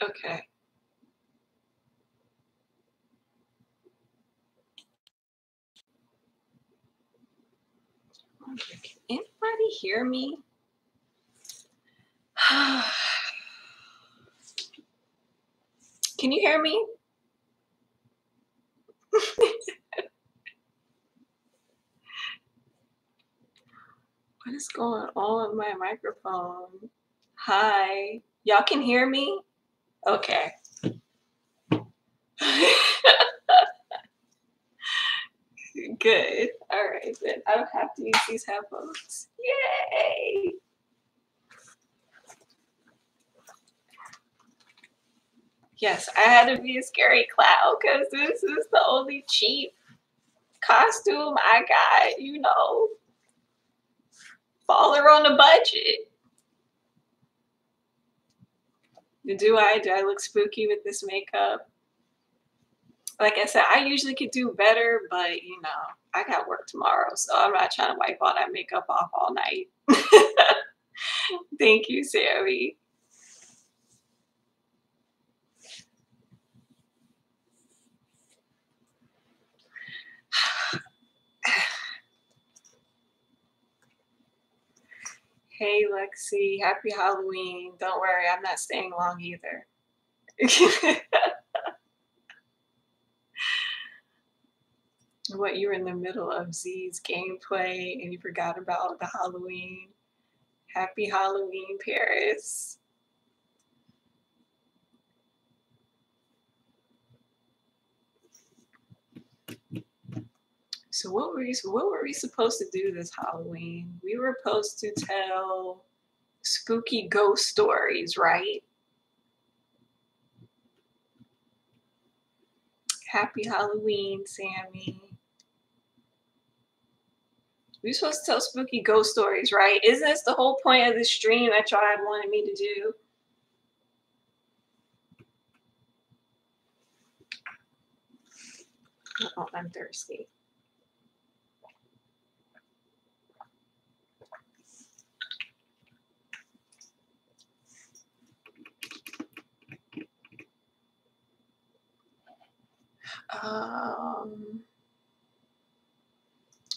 Okay. Can anybody hear me? Can you hear me? What is going on with my microphone? Hi. Y'all can hear me? Okay. Good. All right, then. I don't have to use these headphones. Yay! Yes, I had to be a scary clown because this is the only cheap costume I got, you know. Faller on the budget. Do I look spooky with this makeup? Like I said, I usually could do better, but you know, I got work tomorrow, so I'm not trying to wipe all that makeup off all night. Thank you, Sammy. Hey, Lexi, happy Halloween. Don't worry, I'm not staying long either. What, you were in the middle of Z's gameplay and you forgot about the Halloween? Happy Halloween, Paris. So what were we supposed to do this Halloween? We were supposed to tell spooky ghost stories, right? Happy Halloween, Sammy. We're supposed to tell spooky ghost stories, right? Isn't this the whole point of the stream that y'all wanted me to do? Oh, I'm thirsty.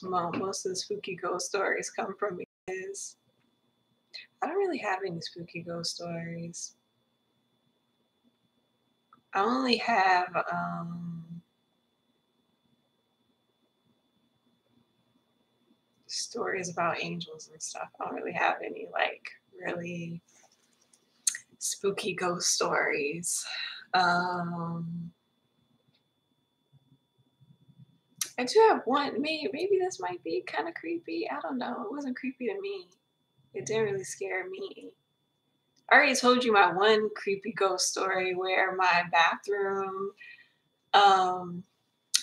Most of the spooky ghost stories come from is I don't really have any spooky ghost stories. I only have stories about angels and stuff. I don't really have any like really spooky ghost stories. I do have one. Maybe this might be kind of creepy. I don't know. It wasn't creepy to me. It didn't really scare me. I already told you my one creepy ghost story where my bathroom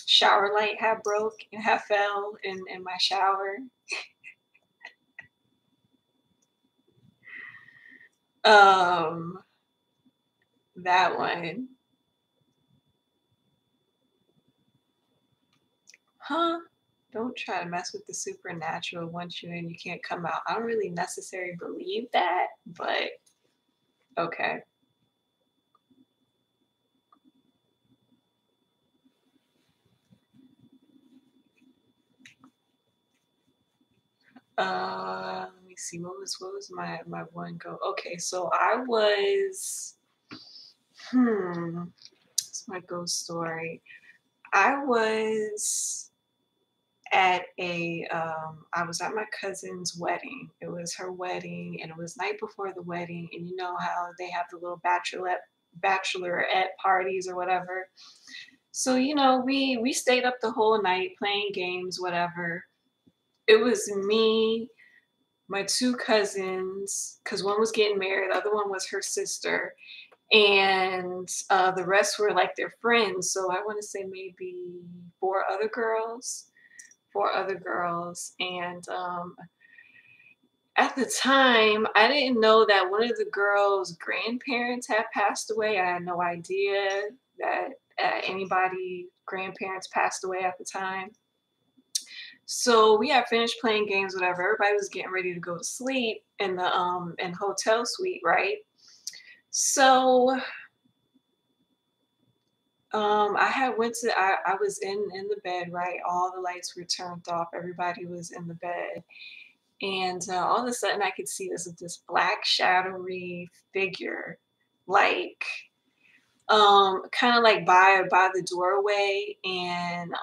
shower light had broke and had fell in my shower. That one. Huh? Don't try to mess with the supernatural. Once you're in, you can't come out. I don't really necessarily believe that, but okay. Let me see. What was my one go? Okay, so I was it's my ghost story. I was at I was at my cousin's wedding. It was her wedding and it was night before the wedding, and you know how they have the little bachelorette parties or whatever. So, you know, we stayed up the whole night playing games, whatever. It was me, my two cousins, because one was getting married, the other one was her sister, and the rest were like their friends. So I want to say maybe four other girls, and at the time, I didn't know that one of the girls' grandparents had passed away. I had no idea that anybody grandparents passed away at the time. So we had finished playing games, whatever. Everybody was getting ready to go to sleep in the hotel suite, right? So I had went to I was in the bed, right? All the lights were turned off. Everybody was in the bed. And all of a sudden I could see this black shadowy figure, like kind of like by the doorway, and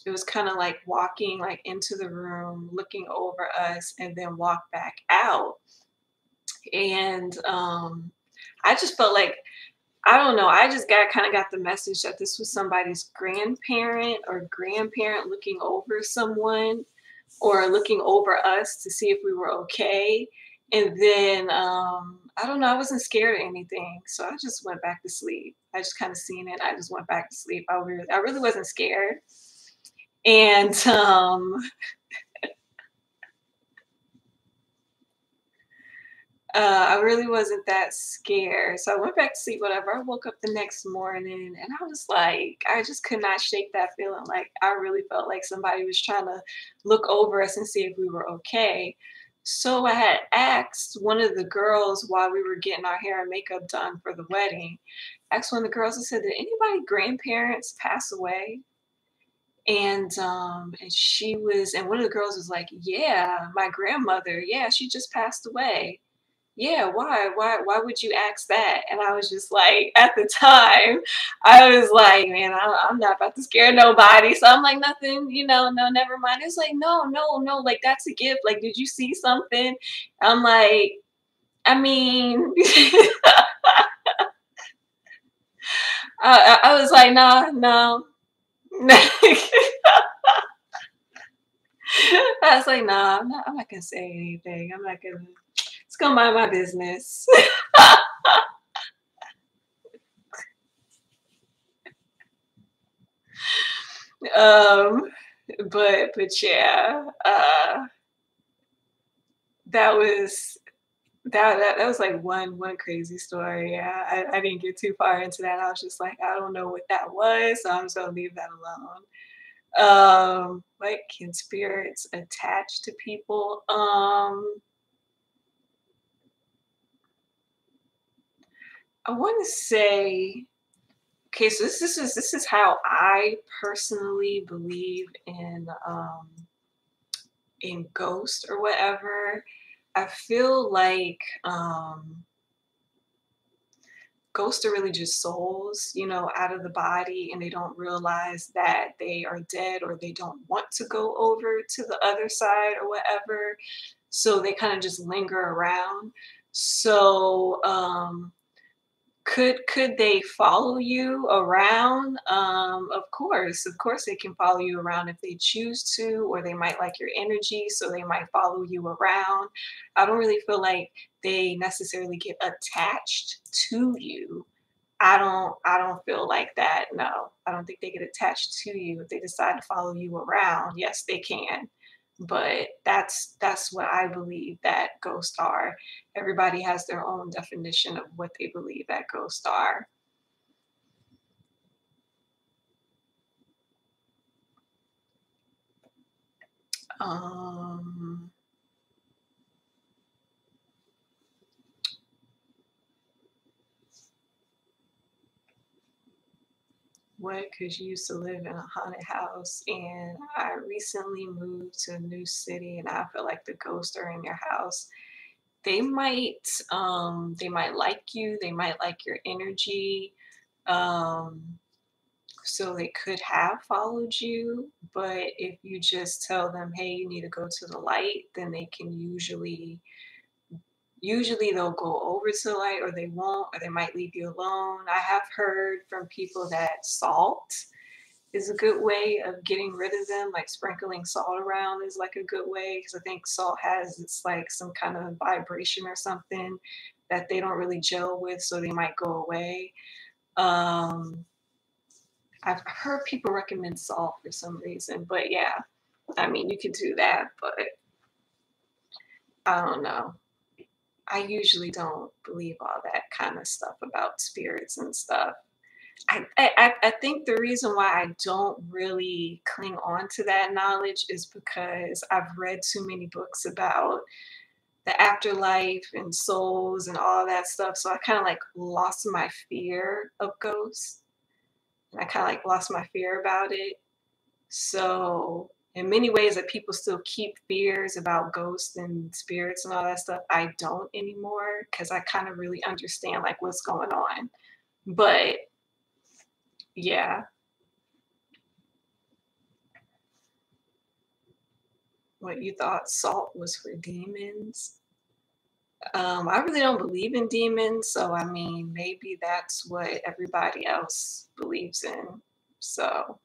it was kind of like walking like into the room, looking over us, and then walk back out. And I just felt like, I don't know, I just got kind of got the message that this was somebody's grandparent looking over someone, or looking over us to see if we were okay. And then I don't know, I wasn't scared or anything, so I just went back to sleep. I just kind of seen it. I just went back to sleep. I really wasn't scared. And I really wasn't that scared. So I went back to sleep, whatever. I woke up the next morning and I was like, I just could not shake that feeling. Like, I really felt like somebody was trying to look over us and see if we were okay. So I had asked one of the girls while we were getting our hair and makeup done for the wedding. Asked one of the girls, I said, did anybody grandparents pass away? And she was, and one of the girls was like, yeah, my grandmother, yeah, she just passed away. Yeah, why? Why would you ask that? And I was just like, at the time, I was like, man, I'm not about to scare nobody. So I'm like, nothing, no, never mind. It's like, no, no, no, like that's a gift. Like, did you see something? I'm like, I mean, I was like, no, no. I was like, nah, I'm not gonna say anything. I'm not gonna, it's gonna mind my business. um, but yeah, that was that was like one crazy story. Yeah, I didn't get too far into that. I was just like, I don't know what that was, so I'm just gonna leave that alone. What can spirits attach to people? I want to say, okay, so this is how I personally believe in ghosts or whatever. I feel like ghosts are really just souls, out of the body, and they don't realize that they are dead, or they don't want to go over to the other side or whatever. So they kind of just linger around. So could they follow you around? Of course they can follow you around if they choose to, or they might like your energy, so they might follow you around. I don't really feel like they necessarily get attached to you. I don't feel like that. No, I don't think they get attached to you. If they decide to follow you around, yes, they can. But that's what I believe that ghosts are. Everybody has their own definition of what they believe that ghosts are. Um, what, because you used to live in a haunted house, and I recently moved to a new city, and I feel like the ghosts are in your house. They might like you, they might like your energy. Um, so they could have followed you, but if you just tell them, hey, you need to go to the light, then they can usually they'll go over to the light, or they won't, or they might leave you alone. I have heard from people that salt is a good way of getting rid of them, like sprinkling salt around is like a good way, because I think salt has, it's like some kind of vibration or something that they don't really gel with, so they might go away. Um, I've heard people recommend salt for some reason, but yeah, I mean, you could do that, but I don't know. I usually don't believe all that kind of stuff about spirits and stuff. I think the reason why I don't really cling on to that knowledge is because I've read too many books about the afterlife and souls and all that stuff. So I kind of like lost my fear of ghosts. I kind of like lost my fear about it. So in many ways that people still keep fears about ghosts and spirits and all that stuff, I don't anymore because I kind of really understand like what's going on. But yeah, what you thought salt was for demons. I really don't believe in demons, so I mean, maybe that's what everybody else believes in. So,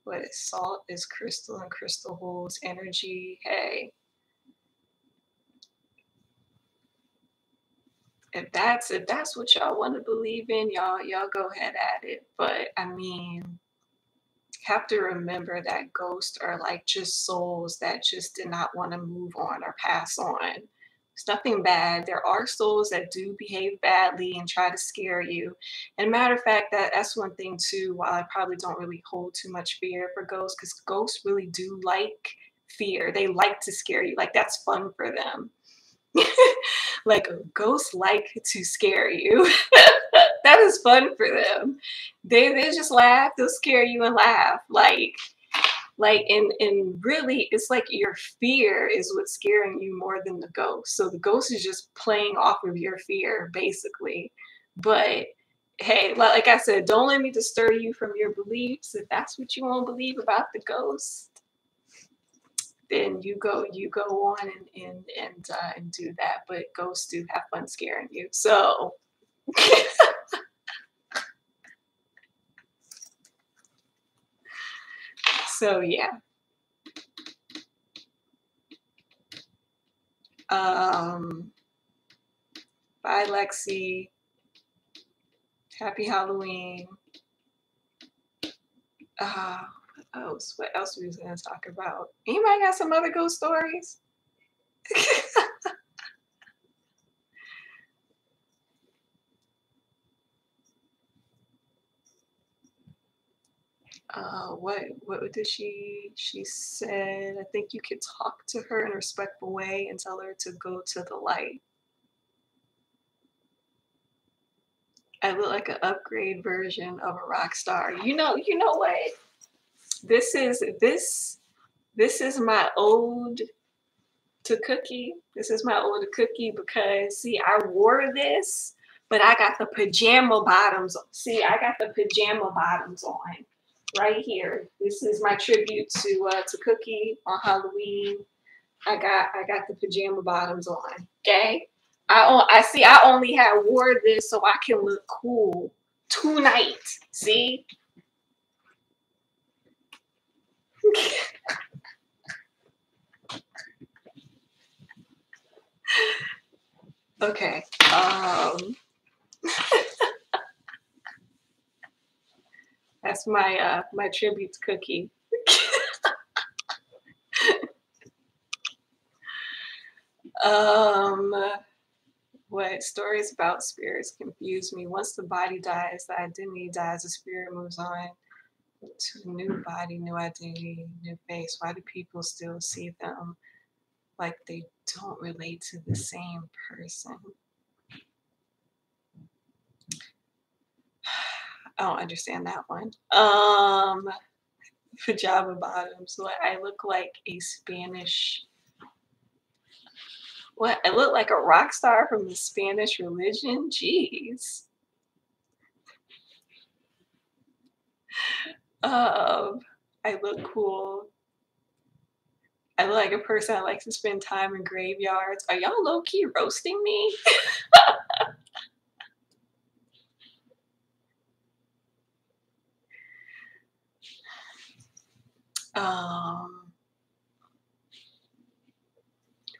what is salt is crystal and crystal holds energy. Hey, if that's what y'all want to believe in, y'all go ahead at it. But I mean, have to remember that ghosts are like just souls that just did not want to move on or pass on. It's nothing bad. There are souls that do behave badly and try to scare you. And matter of fact, that's one thing too. While I probably don't really hold too much fear for ghosts, because ghosts really do like fear. They like to scare you. Like that's fun for them. Like ghosts like to scare you. That is fun for them. They just laugh, they'll scare you and laugh. And really it's like your fear is what's scaring you more than the ghost. So the ghost is just playing off of your fear, basically. But hey, like I said, don't let me disturb you from your beliefs. If that's what you want to believe about the ghost, then you go on and do that. But ghosts do have fun scaring you. So so yeah. Um Bye Lexi. Happy Halloween. Uh what else we was gonna talk about? Anybody got some other ghost stories? What did she said? I think you could talk to her in a respectful way and tell her to go to the light. I look like an upgrade version of a rock star. You know what? This is my ode to Cookie. This is my ode to Cookie because see, I wore this, but I got the pajama bottoms. See, I got the pajama bottoms on right here. This is my tribute to Cookie on Halloween. I got the pajama bottoms on. Okay. I only had wore this so I can look cool tonight. See? Okay. That's my tribute to Cookie. Um what stories about spirits confuse me. Once the body dies, the identity dies, the spirit moves on to a new body, new identity, new face. Why do people still see them like they don't relate to the same person? I don't understand that one. Pajama bottoms. What I look like a Spanish. What I look like a rock star from the Spanish religion. Jeez. Um, I look cool. I look like a person that likes to spend time in graveyards. Are y'all low key roasting me? Um,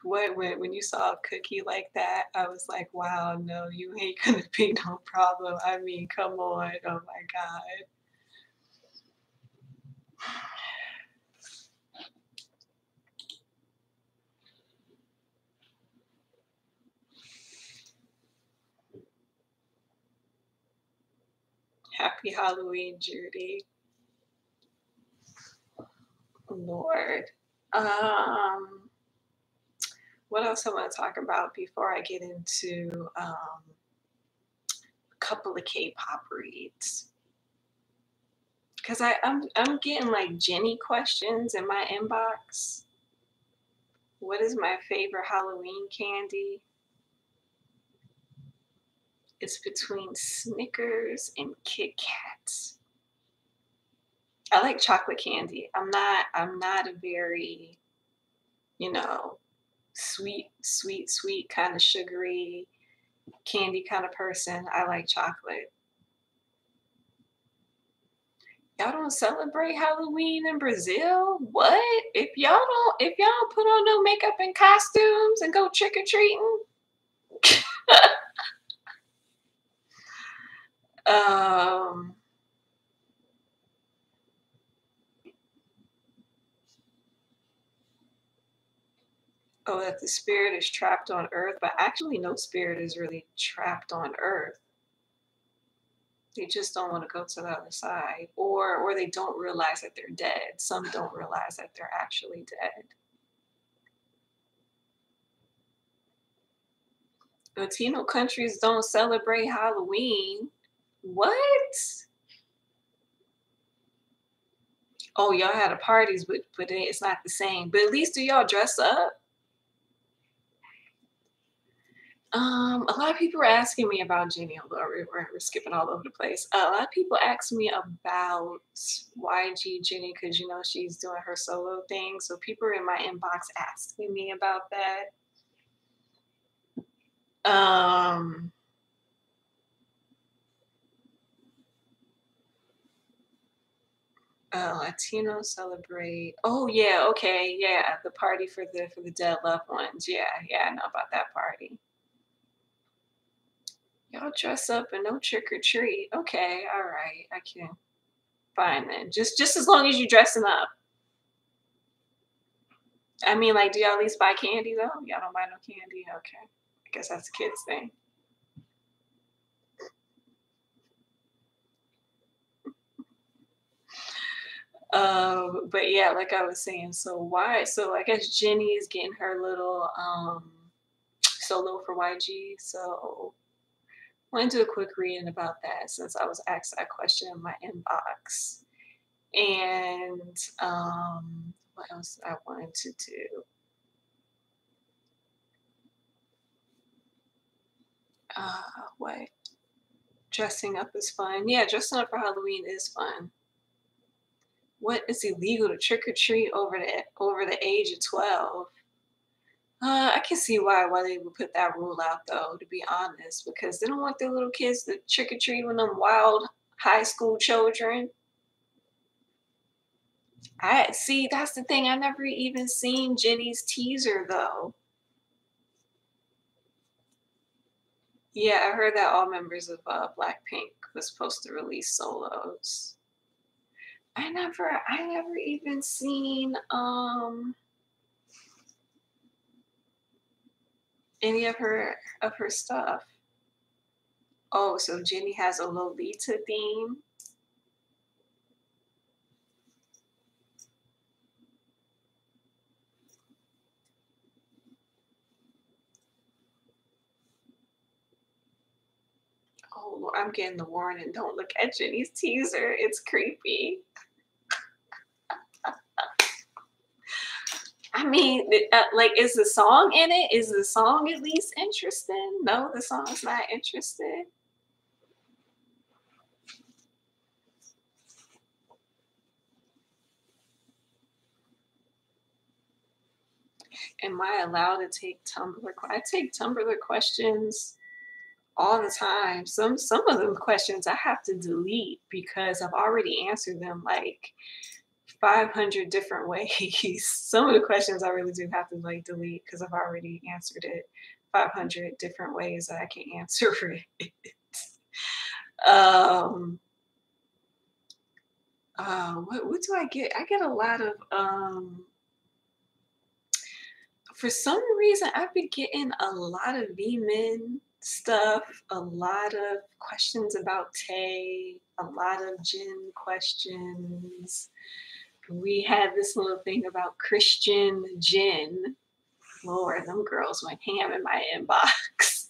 when you saw a cookie like that, I was like, wow, no, you ain't gonna be no problem. I mean, come on, oh my god. Happy Halloween, Judy. Lord. Um, what else I want to talk about before I get into a couple of K-pop reads? Because I'm getting like Jenny questions in my inbox. What is my favorite Halloween candy? It's between Snickers and Kit Kats. I like chocolate candy. I'm not a very, you know, sweet kind of sugary candy kind of person. I like chocolate. Y'all don't celebrate Halloween in Brazil? What? If y'all don't put on no makeup and costumes and go trick or treating? um oh, that the spirit is trapped on earth, but actually no spirit is really trapped on earth. They just don't want to go to the other side, or they don't realize that they're dead. Some don't realize that they're actually dead. Latino countries don't celebrate Halloween. What? Oh, y'all had a parties, but it's not the same. But at least do y'all dress up? A lot of people are asking me about Jenny, although we're skipping all over the place. A lot of people ask me about YG Jenny because you know she's doing her solo thing. So people are in my inbox asking me about that. Um, Latinos celebrate. Oh yeah, okay, yeah, the party for the dead loved ones. Yeah, yeah, I know about that party. Y'all dress up and no trick or treat. Okay, all right, I can fine then. Just as long as you dressing up. I mean, like, do y'all at least buy candy though? Y'all don't buy no candy. Okay, I guess that's a kids thing. But yeah, like I was saying, so why? So I guess Jenny is getting her little solo for YG. So I want to do a quick reading about that since I was asked that question in my inbox. And what else did I wanted to do? What? Dressing up is fun. Yeah, dressing up for Halloween is fun. What is illegal to trick or treat over the age of 12? I can see why they would put that rule out though, to be honest, because they don't want their little kids to trick or treat with them wild high school children. I see that's the thing. I never even seen Jenny's teaser though. Yeah, I heard that all members of Blackpink was supposed to release solos. I never even seen any of her stuff. Oh, so Jenny has a Lolita theme. Oh, Lord, I'm getting the warning. Don't look at Jenny's teaser. It's creepy. I mean, like, is the song in it? Is the song at least interesting? No, the song's not interested. Am I allowed to take Tumblr? I take Tumblr questions all the time. Some of them questions I have to delete because I've already answered them like 500 different ways. Some of the questions I really do have to like delete because I've already answered it 500 different ways that I can answer it. um, what do I get? I get a lot of for some reason I've been getting a lot of V-Men stuff, a lot of questions about Tay, a lot of Jin questions. we had this little thing about Christian gin. Lord, them girls went ham in my inbox.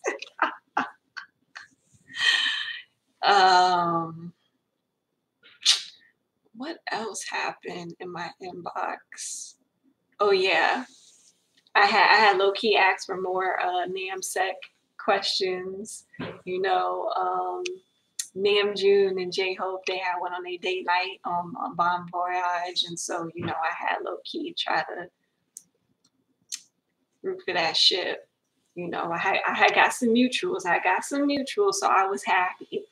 um, what else happened in my inbox? Oh yeah, I had low key asked for more NAMSEC questions. You know, Namjoon and J Hope, they had one on a date night on Bon Voyage, and so you know I had low key try to root for that ship. You know, I had got some mutuals. I got some mutuals, so I was happy.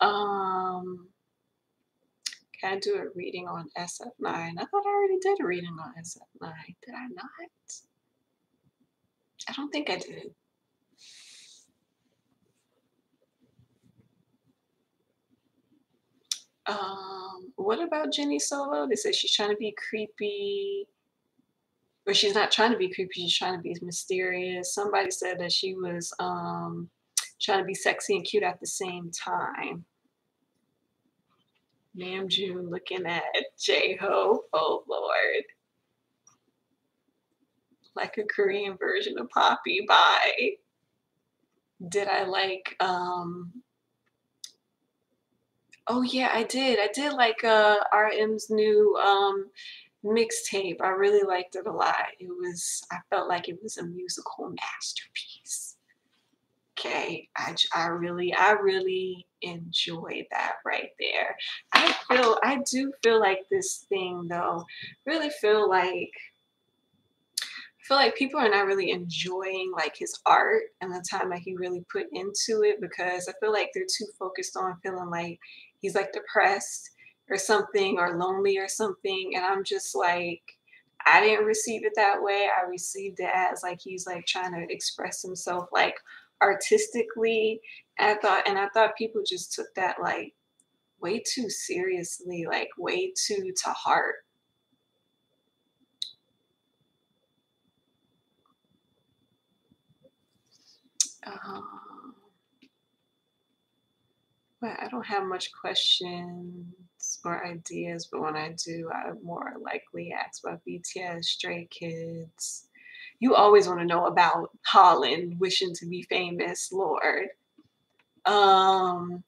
Um, can I do a reading on SF9? I thought I already did a reading on SF9. Did I not? I don't think I did. What about Jenny Solo? They said she's trying to be creepy, or she's not trying to be creepy, she's trying to be mysterious. Somebody said that she was trying to be sexy and cute at the same time. Namjoon looking at J-Hope. Oh Lord. Like a Korean version of Poppy. Bye. Did I like oh yeah, I did. I did like RM's new mixtape. I really liked it a lot. I felt like it was a musical masterpiece. Okay, I really enjoyed that right there. I do feel like this thing though, really feel like people are not really enjoying like his art and the time that he really put into it, because I feel like they're too focused on feeling like he's like depressed or something or lonely or something. And I'm just like, I didn't receive it that way. I received it as like he's like trying to express himself like artistically. And I thought people just took that like way too seriously, like way too to heart. Um, But I don't have much questions or ideas, but when I do, I more likely ask about BTS, Stray Kids. You always want to know about Holland wishing to be famous, Lord. Um,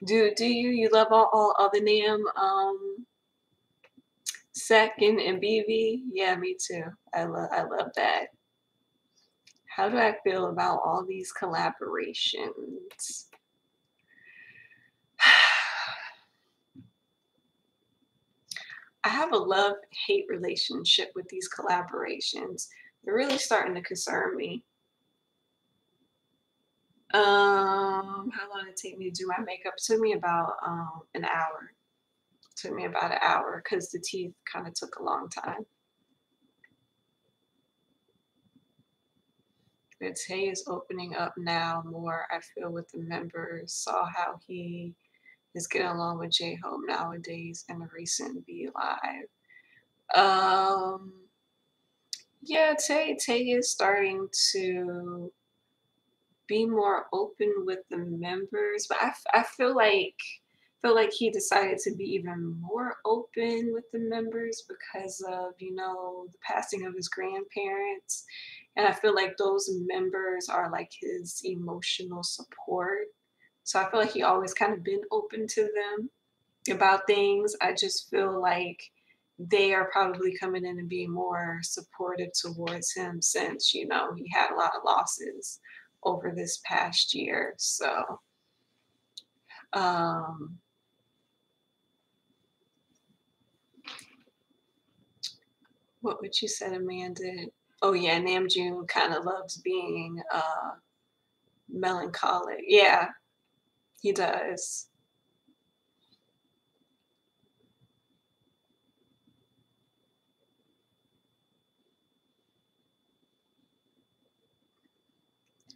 do you love all other name Sec and BV? Yeah, me too. I love that. How do I feel about all these collaborations? I have a love-hate relationship with these collaborations. They're really starting to concern me. How long did it take me to do my makeup? It took me about an hour. It took me about an hour because the teeth kind of took a long time. But Tay is opening up now more, I feel, with the members. Saw how he is getting along with J-Hope nowadays in the recent Be Live. Um, yeah, Tay is starting to be more open with the members, but I feel like he decided to be even more open with the members because of, you know, the passing of his grandparents. And I feel like those members are like his emotional support. So I feel like he always kind of been open to them about things. I just feel like they are probably coming in and being more supportive towards him since, you know, he had a lot of losses over this past year. So, um, what would you say a man did? Oh yeah, Namjoon kind of loves being melancholic. Yeah, he does.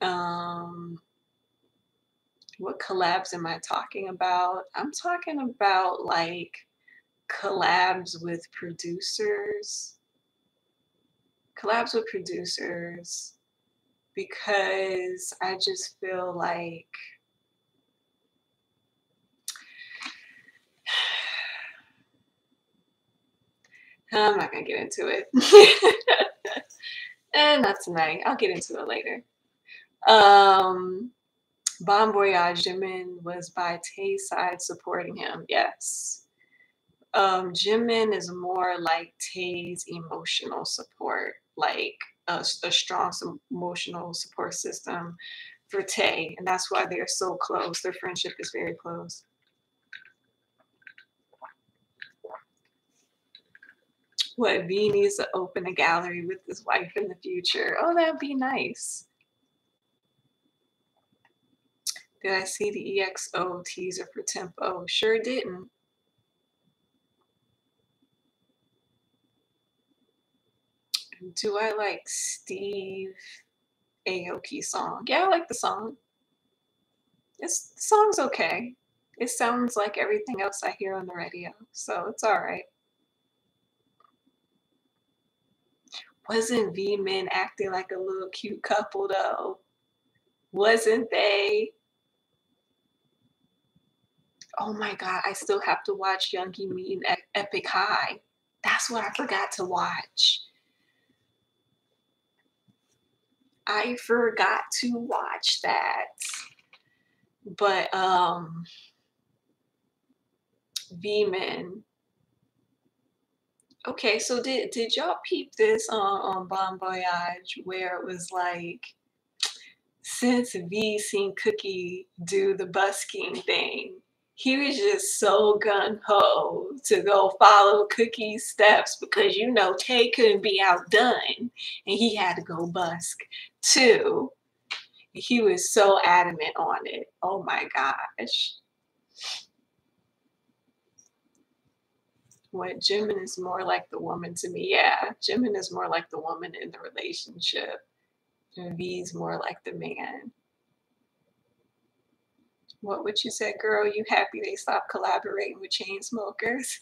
Um, what collabs am I talking about? I'm talking about like collabs with producers. Collabs with producers because I just feel like I'm not gonna get into it. And not tonight. I'll get into it later. Um, Bon Voyage Jimin was by Tae's side supporting him. Yes. Jimin is more like Tae's emotional support, like a strong emotional support system for Tae, and that's why they're so close. Their friendship is very close. What, V needs to open a gallery with his wife in the future. Oh, that'd be nice. Did I see the EXO teaser for Tempo? Sure didn't. Do I like Steve Aoki song? Yeah, I like the song. The song's okay. It sounds like everything else I hear on the radio, so it's all right. Wasn't V Men acting like a little cute couple though? Wasn't they? Oh my god, I still have to watch Youngie Mean Epic High. That's what I forgot to watch. I forgot to watch that. But V-Men. Okay, so did y'all peep this on Bon Voyage where it was like since V seen Cookie do the busking thing, he was just so gung ho to go follow Cookie's steps because you know Tay couldn't be outdone and he had to go busk too. He was so adamant on it. Oh my gosh. What, Jimin is more like the woman to me. Yeah, Jimin is more like the woman in the relationship. And V's more like the man. What would you say, girl? You happy they stopped collaborating with chain smokers?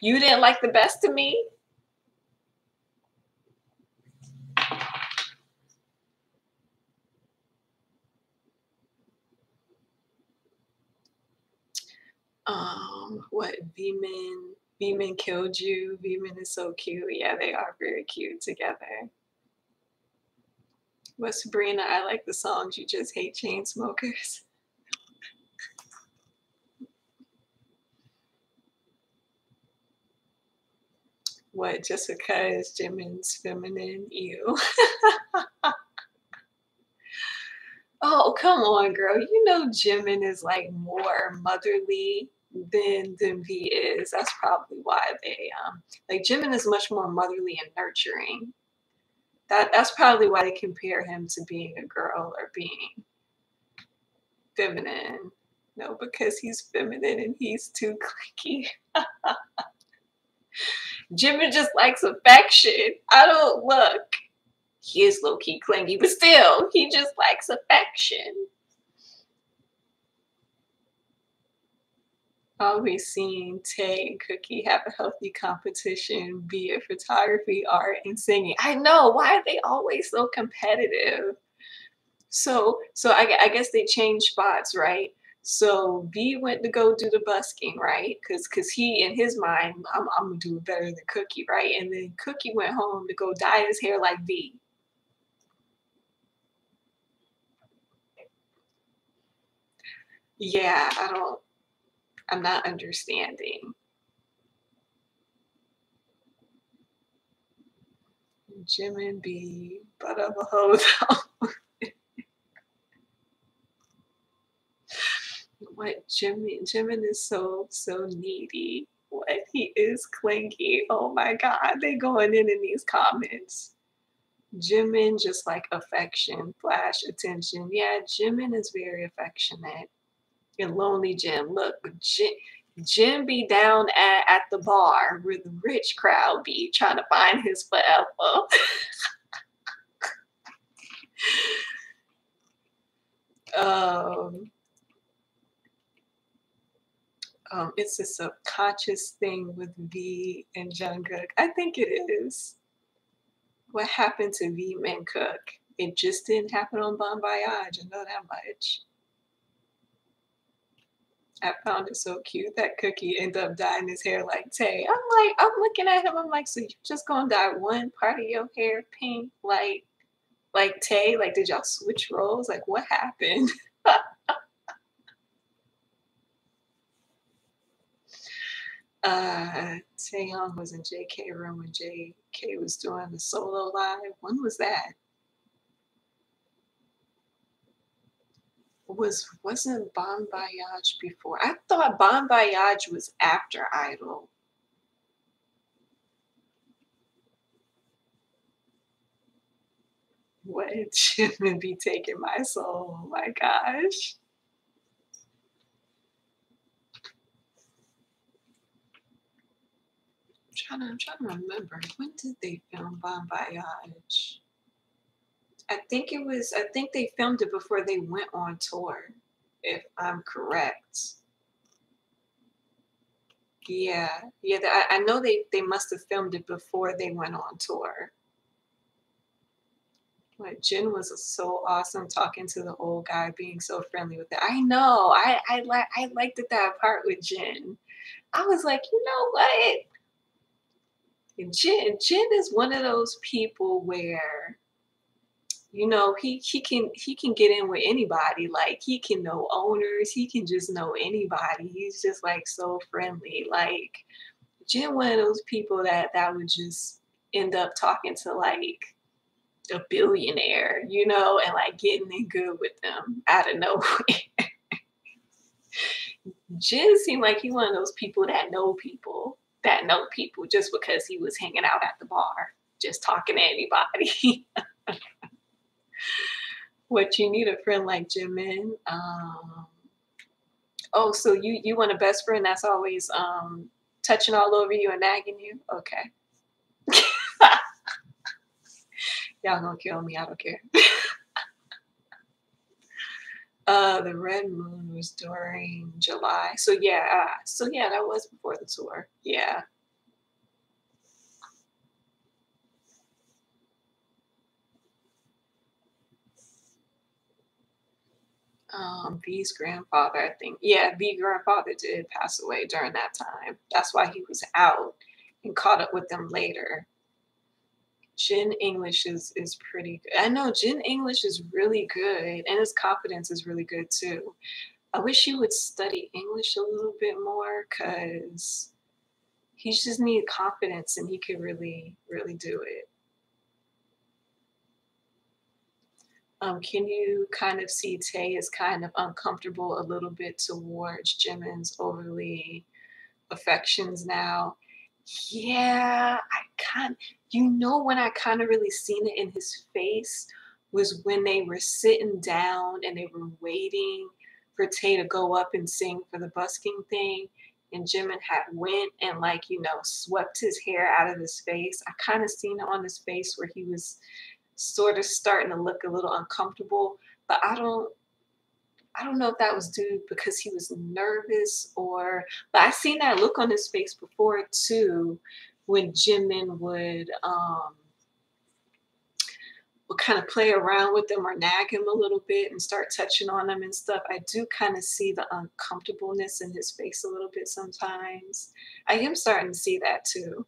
You didn't like the best of me? What, V-Men killed you? V-Men is so cute. Yeah, they are very cute together. What, Sabrina? I like the songs. You just hate chain smokers. What, just because Jimin's feminine? Ew. Oh, come on, girl. You know Jimin is like more motherly than V is. That's probably why they like Jimin is much more motherly and nurturing. That's probably why they compare him to being a girl or being feminine. No, because he's feminine and he's too cliquey. Jimin just likes affection. I don't look. He is low-key clingy, but still, he just likes affection. Always seeing Tay and Cookie have a healthy competition, be it photography, art, and singing. I know, why are they always so competitive? So I guess they changed spots, right? So V went to go do the busking, right? Cause he in his mind, I'm gonna do it better than Cookie, right? And then Cookie went home to go dye his hair like V. Yeah, I'm not understanding. Jim and B, butt of a hose. What Jimin is so needy. What, he is clingy. Oh my god, they going in these comments. Jimin just like affection, flash attention. Yeah, Jimin is very affectionate. And lonely Jim. Look, Jim be down at the bar where the rich crowd be trying to find his forever. um, it's a subconscious thing with V and Jungkook. I think it is. What happened to V and Cook? It just didn't happen on Bon Voyage. I know that much. I found it so cute that Cookie ended up dyeing his hair like Tay. I'm looking at him, I'm like, so you just gonna dye one part of your hair pink like Tay? Like, did y'all switch roles? Like, what happened? Taeyong was in JK room when JK was doing the solo live. When was that? Wasn't Bon Voyage before? I thought Bon Voyage was after Idol. What shouldn't be taking my soul? Oh my gosh. I'm trying to remember. When did they film Bon Voyage? I think they filmed it before they went on tour, if I'm correct. Yeah, yeah. I know they must have filmed it before they went on tour. Like Jin was so awesome talking to the old guy, being so friendly with it. I know. I liked it, that part with Jin. I was like, you know what? Jin is one of those people where he can get in with anybody. Like he can know owners, he can just know anybody. He's just like so friendly. Like Jin, one of those people that would just end up talking to like a billionaire, and like getting in good with them out of nowhere. Jin seemed like he one of those people that know people just because he was hanging out at the bar, just talking to anybody. What you need a friend like Jimin. Oh, so you want a best friend that's always touching all over you and nagging you? Okay. Y'all gonna kill me, I don't care. The red moon was during July. So yeah, that was before the tour. Yeah. V's grandfather, I think. Yeah, V grandfather did pass away during that time. That's why he was out and caught up with them later. Jin English is pretty good. I know Jin English is really good, and his confidence is really good too. I wish he would study English a little bit more because he just need confidence and he could really, really do it. Can you kind of see Tay is kind of uncomfortable a little bit towards Jimin's overly affections now? Yeah, when I kind of really seen it in his face was when they were sitting down and they were waiting for Tay to go up and sing for the busking thing. And Jimin had went and like, swept his hair out of his face. I kind of seen it on his face where he was sort of starting to look a little uncomfortable, but I don't know if that was due because he was nervous but I seen that look on his face before too when Jimin would kind of play around with him or nag him a little bit and start touching on him and stuff. I do kind of see the uncomfortableness in his face a little bit sometimes. I am starting to see that too.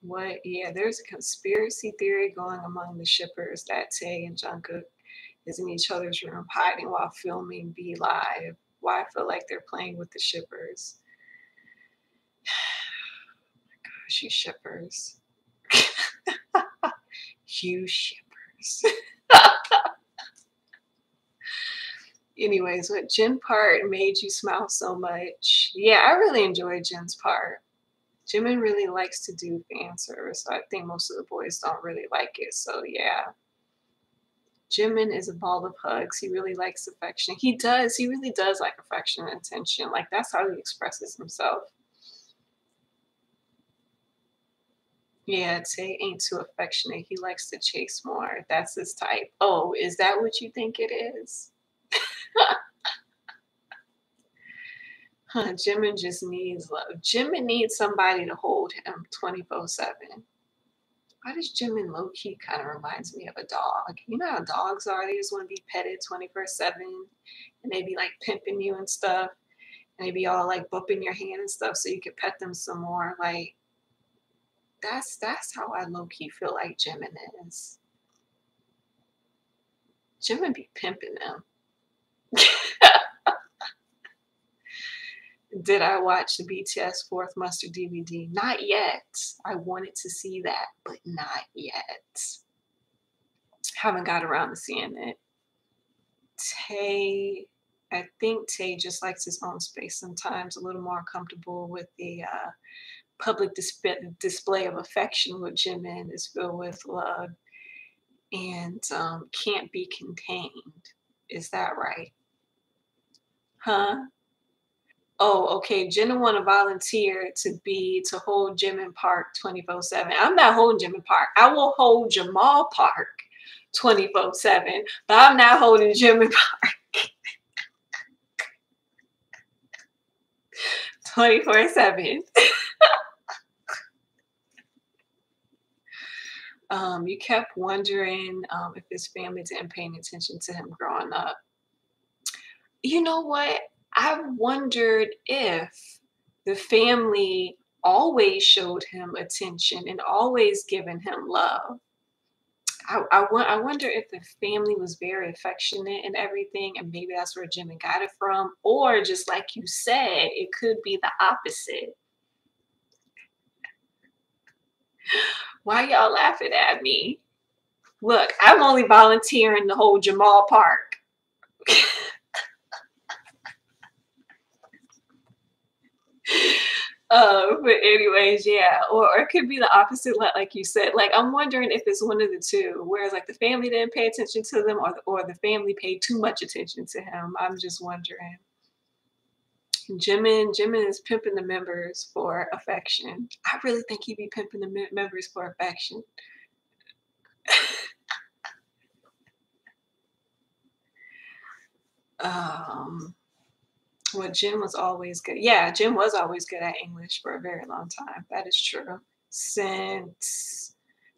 What? Yeah, there's a conspiracy theory going among the shippers that Tay and Jungkook is in each other's room hiding while filming Be Live. Why I feel like they're playing with the shippers. Gosh, you shippers. You shippers. Anyways, what Jin part made you smile so much? Yeah, I really enjoyed Jin's part. Jimin really likes to do fan service, so I think most of the boys don't really like it. So yeah. Jimin is a ball of hugs. He really likes affection. He does. He really does like affection and attention. Like that's how he expresses himself. Yeah, Tay ain't too affectionate. He likes to chase more. That's his type. Oh, is that what you think it is? Huh, Jimin just needs love. Jimin needs somebody to hold him 24/7. Why does Jimin low key kind of reminds me of a dog? You know how dogs are? They just want to be petted 24/7, and they be like pimping you and stuff, and they be all like bumping your hand and stuff so you can pet them some more. Like that's how I low key feel like Jimin is. Jimin be pimping them. Did I watch the BTS Fourth Mustard DVD? Not yet. I wanted to see that, but not yet. Haven't got around to seeing it. Tay, I think Tay just likes his own space sometimes, a little more comfortable with the public display of affection with Jimin is filled with love and can't be contained. Is that right? Huh? Oh, okay. Jenna want to volunteer to hold Jimin Park 24/7. I'm not holding Jimin Park. I will hold Jamal Park 24/7, but I'm not holding Jimin Park 24/7. You kept wondering if his family didn't pay any attention to him growing up. You know what? I wondered if the family always showed him attention and always given him love. I wonder if the family was very affectionate and everything, and maybe that's where Jimmy got it from, or just like you said, it could be the opposite. Why y'all laughing at me? Look, I'm only volunteering to hold Jamal Park. But anyways, yeah, or it could be the opposite, like you said. Like I'm wondering if it's one of the two, whereas like the family didn't pay attention to them, or the family paid too much attention to him. I'm just wondering. Jimin is pimping the members for affection. I really think he'd be pimping the members for affection. um, well, Jim was always good. Yeah, Jim was always good at English for a very long time. That is true. Since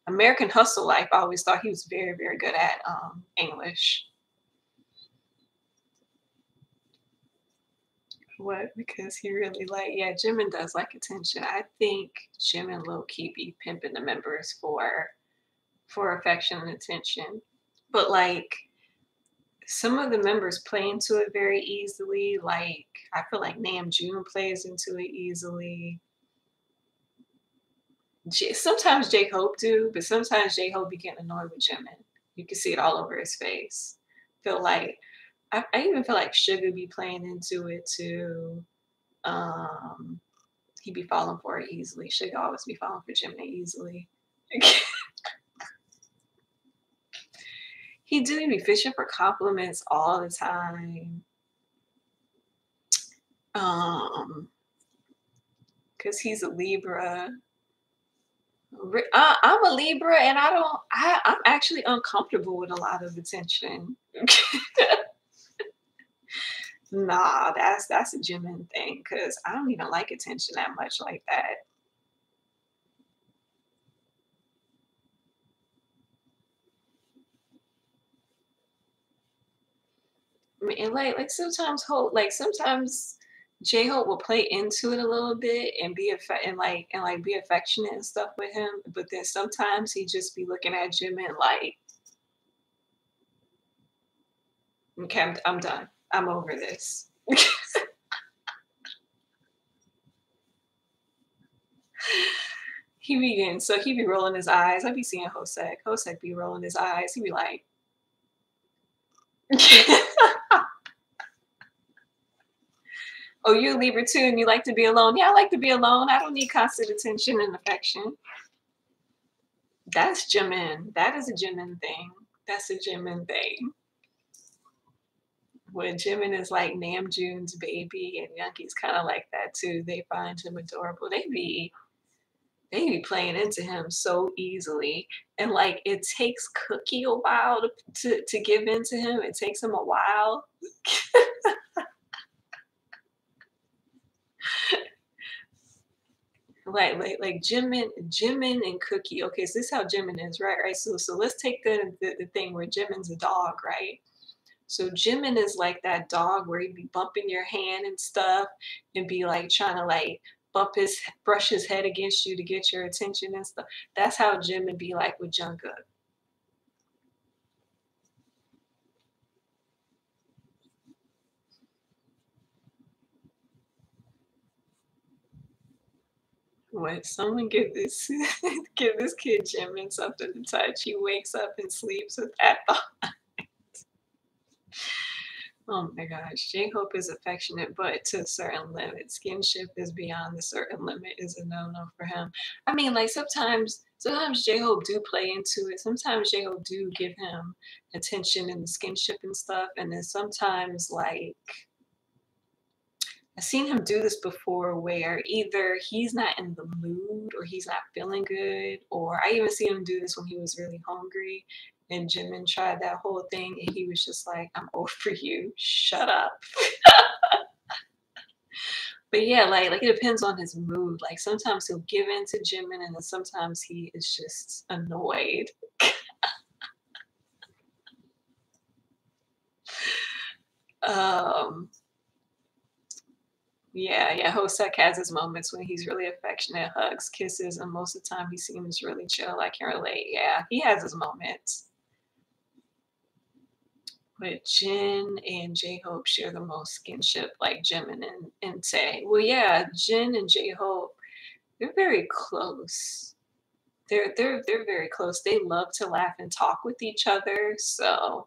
American Hustle Life, I always thought he was very, very good at English. What? Because he really yeah, Jimin does like attention. I think Jimin low key be pimping the members for affection and attention. But like some of the members play into it very easily. Like I feel like Namjoon plays into it easily. Sometimes J Hope do, but sometimes J Hope be getting annoyed with Jimin. You can see it all over his face. Feel like I even feel like Sugar be playing into it too. Um, he be falling for it easily. Sugar always be falling for Jimin easily. He do be fishing for compliments all the time. Because he's a Libra. I'm a Libra, and I'm actually uncomfortable with a lot of attention. Nah, that's a Jimin thing, because I don't even like attention that much like that. I mean, and like sometimes sometimes J Hope will play into it a little bit and be affectionate and stuff with him, but then sometimes he just be looking at Jimin like, okay, I'm done. I'm over this. He be rolling his eyes. I be seeing Hosek. Hosek be rolling his eyes. He be like, "Oh, you a Libra too, and you like to be alone." Yeah, I like to be alone. I don't need constant attention and affection. That's Jimin. That is a Jimin thing. That's a Jimin thing. When Jimin is like Namjoon's baby, and Youngie's kind of like that too. They find him adorable. They be playing into him so easily, and like it takes Cookie a while to give in to him. It takes him a while. Like Jimin and Cookie. Okay, so this is how Jimin is, right? Right. So let's take the thing where Jimin's a dog, right? So Jimin is like that dog where he'd be bumping your hand and stuff and be like trying to like brush his head against you to get your attention and stuff. That's how Jimin be like with Jungkook. When someone give this give this kid Jimin something to touch, he wakes up and sleeps with that thought. Oh my gosh, J-Hope is affectionate, but to a certain limit. Skinship is beyond the certain limit is a no-no for him. I mean, like sometimes J-Hope do play into it. Sometimes J-Hope do give him attention and the skinship and stuff. And then sometimes like I've seen him do this before where either he's not in the mood or he's not feeling good, or I even seen him do this when he was really hungry and Jimin tried that whole thing and he was just like, I'm over you, shut up. But yeah, like it depends on his mood. Like sometimes he'll give in to Jimin and then sometimes he is just annoyed. Um yeah, Hosek has his moments when he's really affectionate, hugs, kisses, and most of the time he seems really chill. I can relate. Yeah, he has his moments. But Jin and J-Hope share the most skinship, like Jimin and Tae. Well, yeah, Jin and J-Hope, they're very close. They're very close. They love to laugh and talk with each other. So,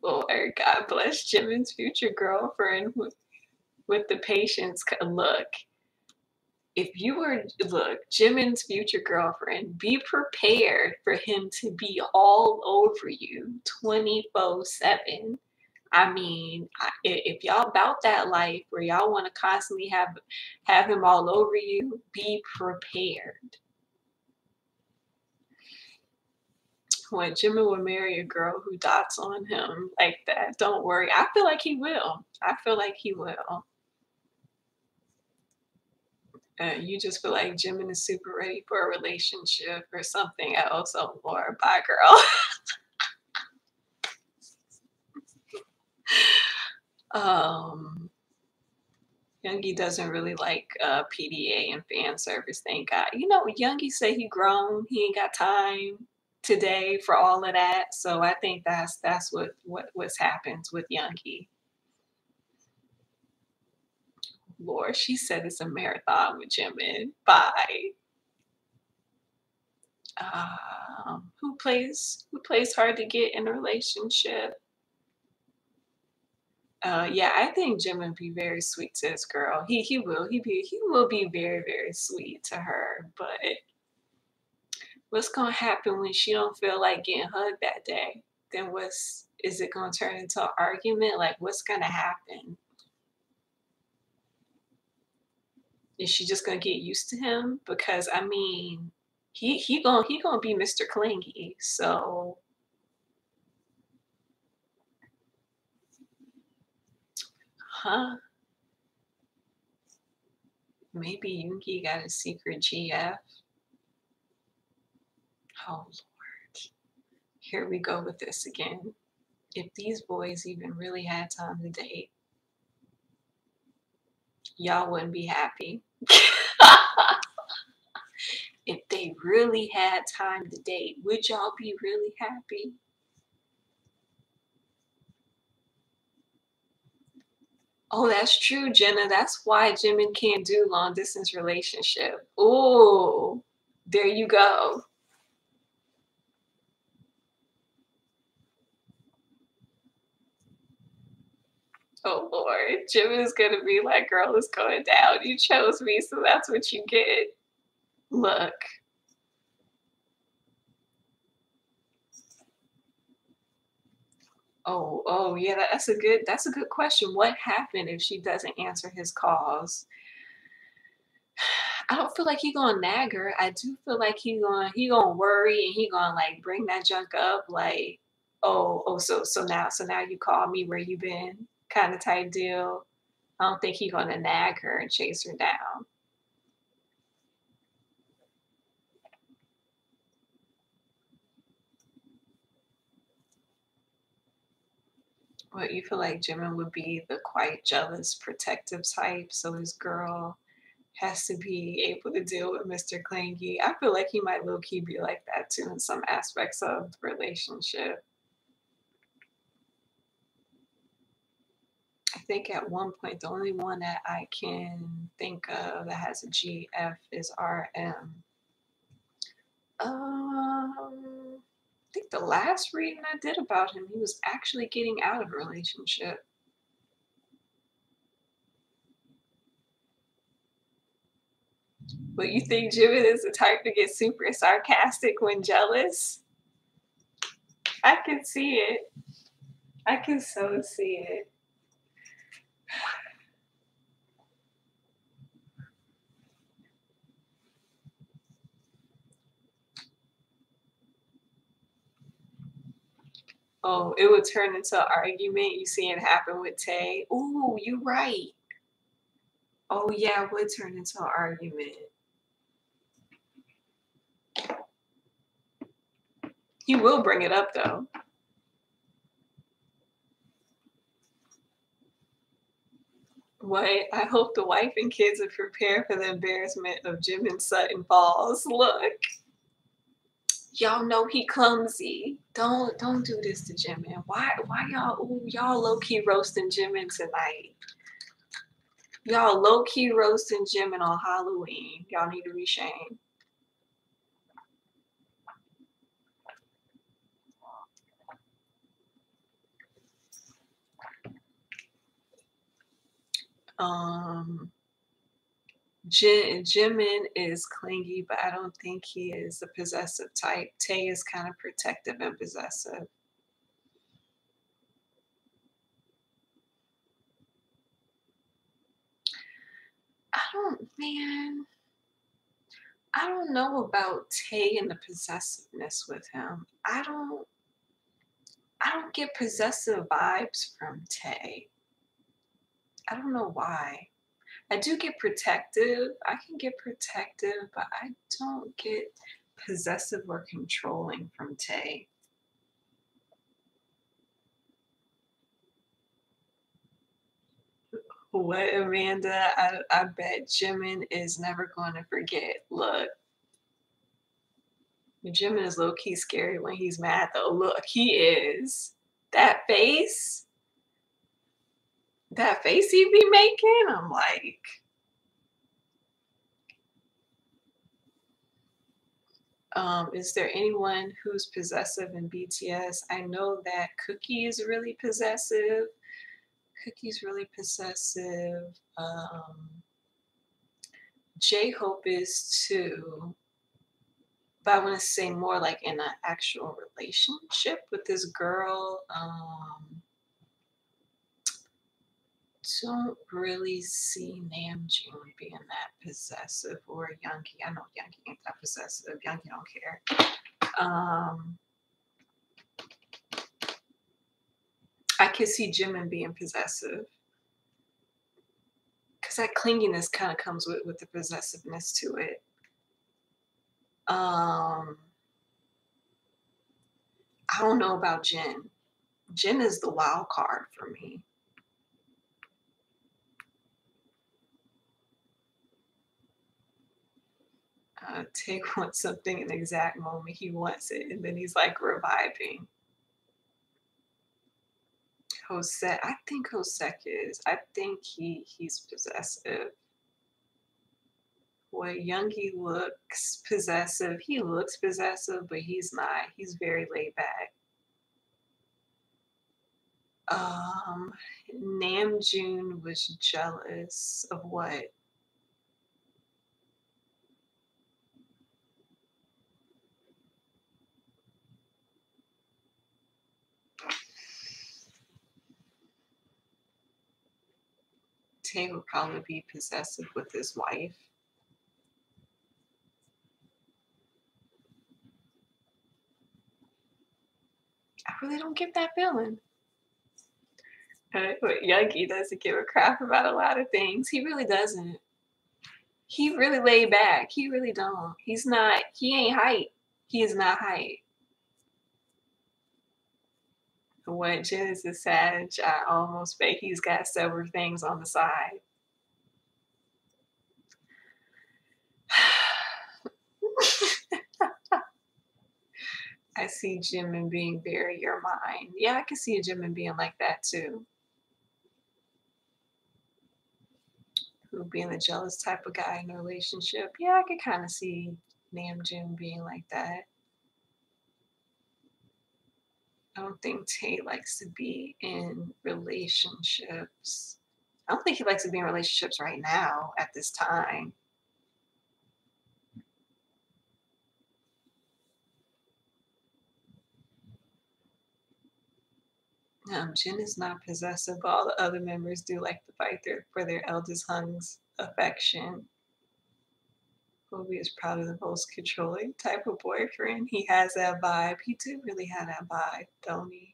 Lord, God bless Jimin's future girlfriend with the patience. Look, if you were look, Jimin's future girlfriend, be prepared for him to be all over you 24/7. I mean, if y'all about that life where y'all want to constantly have him all over you, be prepared. When Jimin will marry a girl who dots on him like that, don't worry. I feel like he will. I feel like he will. You just feel like Jimin is super ready for a relationship or something else. Oh Lord, bye girl. um Youngie doesn't really like PDA and fan service, thank God. You know, Youngie say he grown, he ain't got time today for all of that. So I think that's what's happens with Youngie. Lord, she said it's a marathon with Jimin. Bye. Who plays hard to get in a relationship? Yeah, I think Jim would be very sweet to this girl. He will be very very sweet to her. But what's gonna happen when she don't feel like getting hugged that day? Then what's is it gonna turn into an argument? Like what's gonna happen? Is she just gonna get used to him? Because I mean, he gonna be Mr. Clingy. So, huh? Maybe Yuki got a secret GF. Oh Lord, here we go with this again. If these boys even really had time to date, y'all wouldn't be happy. If they really had time to date, would y'all be really happy? Oh, that's true, Jenna. That's why Jimin can't do long distance relationship. Oh, there you go. Oh Lord, Jimin's gonna be like, girl, it's going down. You chose me, so that's what you get. Look. Oh yeah, that's a good question. What happened if she doesn't answer his calls? I don't feel like he gonna nag her. I do feel like he gonna worry and he gonna like bring that junk up like, oh, so now you call me where you been kind of type deal. I don't think he's gonna nag her and chase her down. But you feel like Jimin would be the quite jealous, protective type, so his girl has to be able to deal with Mr. Clingy. I feel like he might low key be like that too in some aspects of the relationship. I think at one point, the only one that I can think of that has a GF is RM. I think the last reading I did about him, he was actually getting out of a relationship. But you think Jimin is the type to get super sarcastic when jealous? I can see it. I can so see it. Oh, it would turn into an argument. You see it happen with Tay. Ooh, you right. Oh yeah, it would turn into an argument. He will bring it up though. What? I hope the wife and kids are prepared for the embarrassment of Jim and Sutton Falls. Look, y'all know he clumsy. Don't do this to Jimin. Why y'all y'all low key roasting Jimin tonight? Y'all low key roasting Jimin on Halloween. Y'all need to be shamed. Um, Jimin is clingy, but I don't think he is the possessive type. Tay is kind of protective and possessive. Man, I don't know about Tay and the possessiveness with him. I don't get possessive vibes from Tay. I don't know why. I do get protective. I can get protective, but I don't get possessive or controlling from Tay. What, Amanda? I bet Jimin is never going to forget. Look, Jimin is low key scary when he's mad, though. Look, he is. That face, that face he be making, I'm like, is there anyone who's possessive in BTS? I know that Cookie is really possessive. Cookie's really possessive. J-Hope is too. But I want to say more like in an actual relationship with this girl. Don't really see Namjoon being that possessive or Youngie. I know Youngie ain't that possessive. Youngie don't care. I could see Jimin being possessive because that clinginess kind of comes with the possessiveness to it. I don't know about Jin. Jin is the wild card for me. Take wants something in the exact moment he wants it, and then he's like reviving. Jose, I think Josek is. I think he's possessive. Well, Youngie looks possessive. He looks possessive, but he's not. He's very laid back. Namjoon was jealous of what? Tay would probably be possessive with his wife. I really don't get that feeling. But Yogi doesn't give a crap about a lot of things. He really doesn't. He really laid back. He really don't. He's not. He ain't hype. He is not hype. When Jen is a Sag, I almost bet he's got several things on the side. I see Jimin being very your mind. Yeah, I can see a Jimin being like that too. Who being the jealous type of guy in a relationship. Yeah, I could kind of see Namjoon being like that. I don't think Tay likes to be in relationships. I don't think he likes to be in relationships right now at this time. Jin is not possessive, but all the other members do like to fight for their eldest Hung's affection. Kobe is probably the most controlling type of boyfriend. He has that vibe. He do really have that vibe, don't he?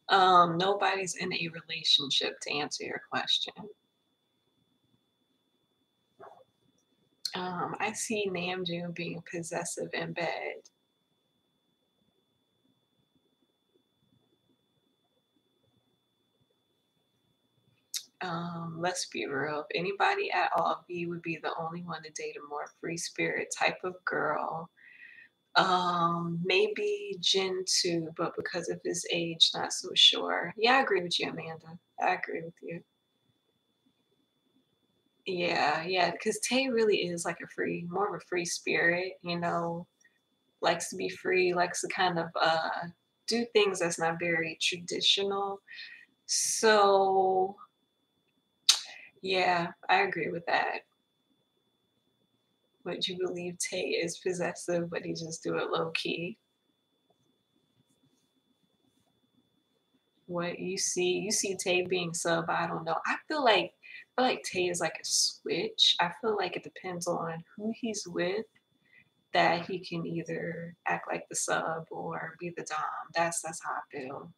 Nobody's in a relationship to answer your question. I see Namjoon being possessive in bed. Let's be real. If anybody at all, V would be the only one to date a more free spirit type of girl. Maybe Jin too, but because of his age, not so sure. Yeah, I agree with you, Amanda. I agree with you. Yeah, yeah, because Tay really is like a more of a free spirit, likes to be free, likes to kind of do things that's not very traditional. So yeah, I agree with that. Would you believe Tay is possessive, but he just do it low key? What you see Tay being sub, I don't know. I feel like Tay is like a switch. I feel like it depends on who he's with that he can either act like the sub or be the dom. That's how I feel.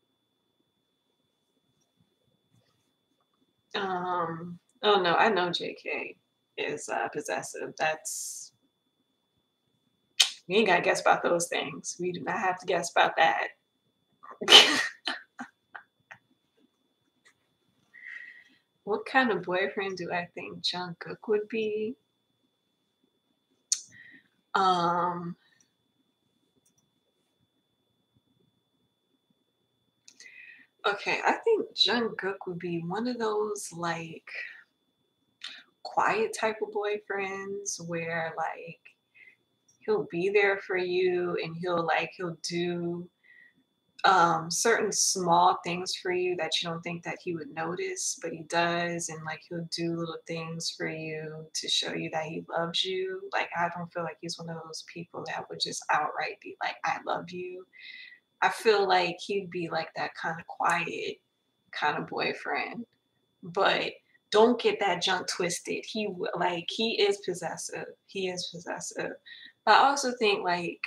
Oh no, I know JK is possessive. That's we ain't gotta guess about those things. We do not have to guess about that. What kind of boyfriend do I think Jungkook would be? Um, okay, I think Jungkook would be one of those like quiet type of boyfriends where like he'll be there for you and he'll do certain small things for you that you don't think that he would notice, but he does, and like he'll do little things for you to show you that he loves you. Like I don't feel like he's one of those people that would just outright be like, I love you. I feel like he'd be like that kind of quiet kind of boyfriend. But don't get that junk twisted. Like he is possessive. He is possessive. But I also think like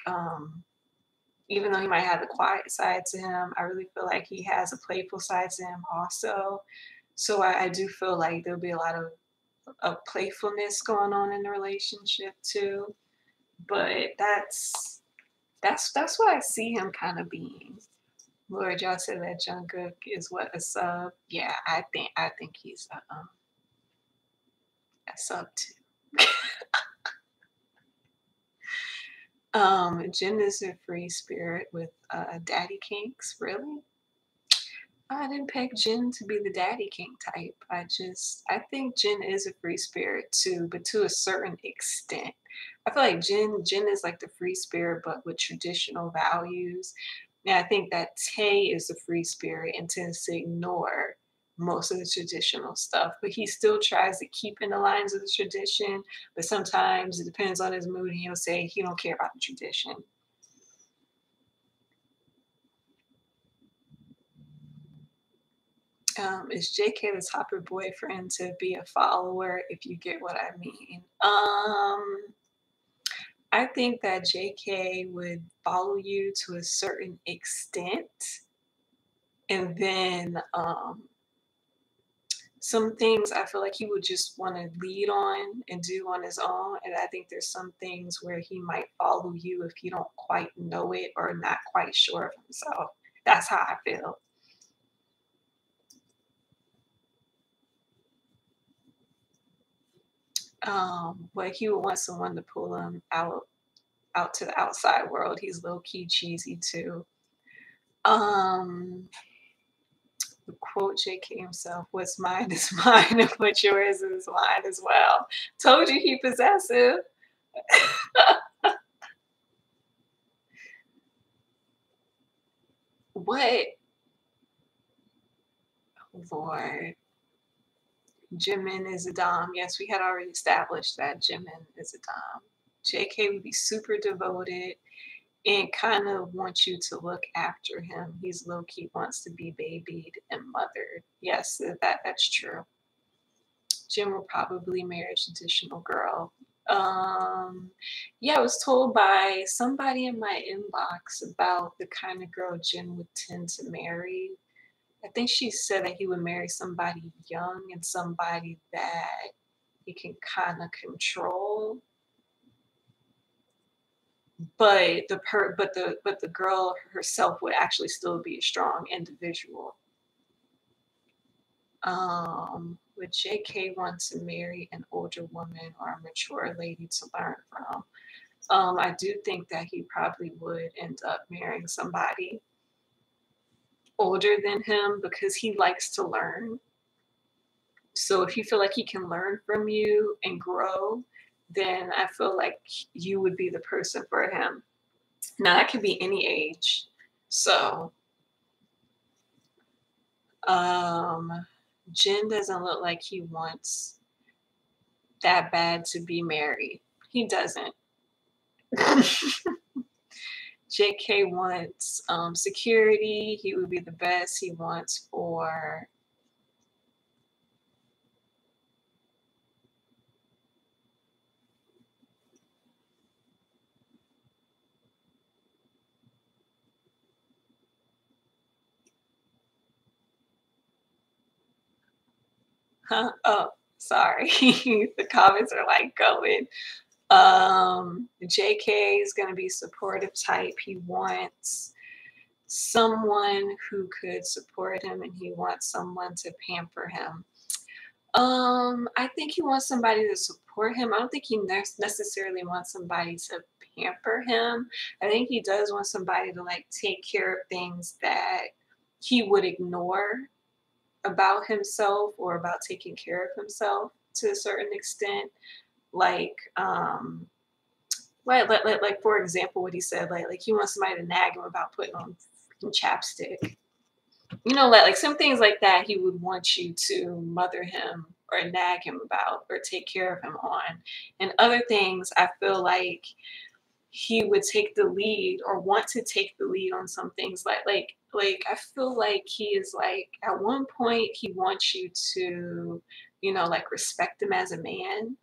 even though he might have the quiet side to him, I really feel like he has a playful side to him also. So I do feel like there'll be a lot of playfulness going on in the relationship too. But that's what I see him kind of being. Lord, y'all said that Jungkook is what a sub. Yeah, I think he's a sub too. Jin is a free spirit with daddy kinks. Really? I didn't peg Jin to be the daddy king type. I think Jin is a free spirit too, but to a certain extent. I feel like Jin is like the free spirit, but with traditional values. And I think that Tay is the free spirit and tends to ignore most of the traditional stuff, but he still tries to keep in the lines of the tradition. But sometimes it depends on his mood, and he'll say he don't care about the tradition. Is JK the type of boyfriend to be a follower if you get what I mean? I think that JK would follow you to a certain extent, and then some things I feel like he would just want to lead on and do on his own. And I think there's some things where he might follow you if you don't quite know it or not quite sure of himself. That's how I feel. But he would want someone to pull him out to the outside world. He's low key cheesy too. Um, the quote JK himself, "What's mine is mine, and what's yours is mine as well." Told you he possessive. What? Lord. Jimin is a dom. Yes, we had already established that Jimin is a dom. JK would be super devoted and kind of wants you to look after him. He's low key wants to be babied and mothered. Yes, that's true. Jim will probably marry a traditional girl. Um, yeah, I was told by somebody in my inbox about the kind of girl Jim would tend to marry. I think she said that he would marry somebody young and somebody that he can kind of control. But the girl herself would actually still be a strong individual. Would JK want to marry an older woman or a mature lady to learn from? I do think that he probably would end up marrying somebody older than him because he likes to learn. So if you feel like he can learn from you and grow, then I feel like you would be the person for him. Now that could be any age. So, um, Jin doesn't look like he wants that bad to be married. He doesn't. JK wants security. He would be the best. He wants for huh? Oh, sorry. The comments are like going. JK is going to be supportive type. He wants someone who could support him and he wants someone to pamper him. I think he wants somebody to support him. I don't think he necessarily wants somebody to pamper him. I think he does want somebody to like take care of things that he would ignore about himself or about taking care of himself to a certain extent. Like, like for example, what he said, like he wants somebody to nag him about putting on freaking chapstick. You know, like some things like that, he would want you to mother him or nag him about or take care of him on. And other things, I feel like he would take the lead or want to take the lead on some things like I feel like he is like at one point he wants you to, you know, like respect him as a man,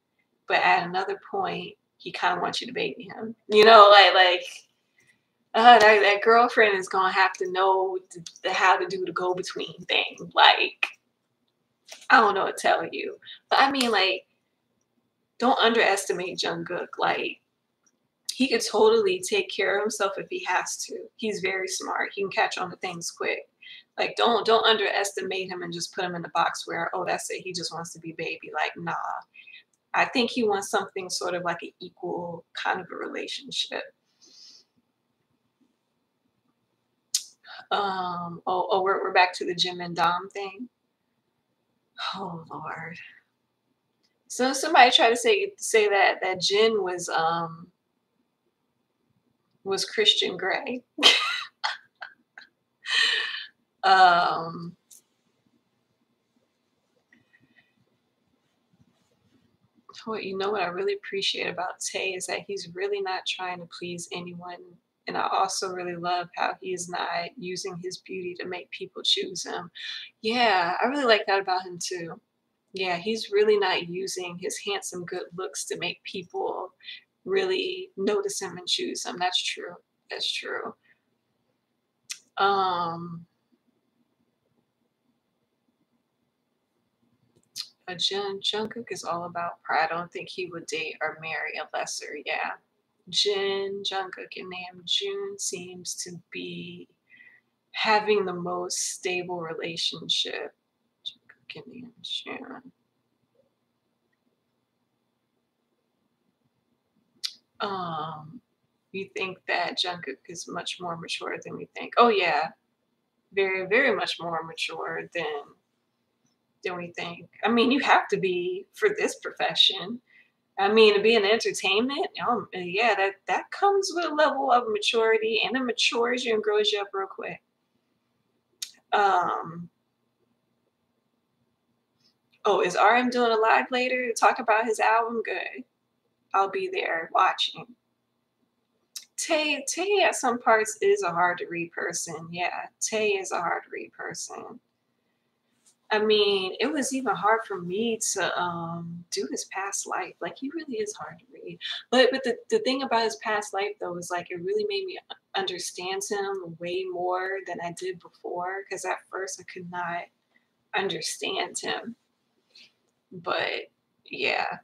but at another point he kind of wants you to baby him. You know, that girlfriend is gonna have to know how to do the go between thing. Like, I don't know what to tell you, but I mean, like, don't underestimate Jungkook. Like, he could totally take care of himself if he has to. He's very smart. He can catch on to things quick. Like, don't underestimate him and just put him in the box where, oh, that's it. He just wants to be baby. Like, nah. I think he wants something sort of like an equal kind of a relationship. We're back to the Jim and Dom thing. Oh Lord. So somebody tried to say that Jin was Christian Grey. Um what you know what I really appreciate about Tay is that he's really not trying to please anyone. And I also really love how he's not using his beauty to make people choose him. Yeah, I really like that about him too. Yeah, he's really not using his handsome good looks to make people really notice him and choose him. That's true. That's true. Um, Jungkook is all about pride. I don't think he would date or marry a lesser. Yeah. Jungkook, and Nam June seems to be having the most stable relationship. Jungkook and Nam June. Um, we think that Jungkook is much more mature than we think. Oh yeah, very, very much more mature than we think. I mean, you have to be for this profession. I mean, to be in entertainment, yeah, that comes with a level of maturity, and it matures you and grows you up real quick. Um, oh, is RM doing a live later to talk about his album? Good. I'll be there watching. Tay at some parts is a hard to read person. Yeah, Tay is a hard to read person. I mean, it was even hard for me to do his past life. Like he really is hard to read. But the thing about his past life though is like it really made me understand him way more than I did before. Because at first I could not understand him. But yeah,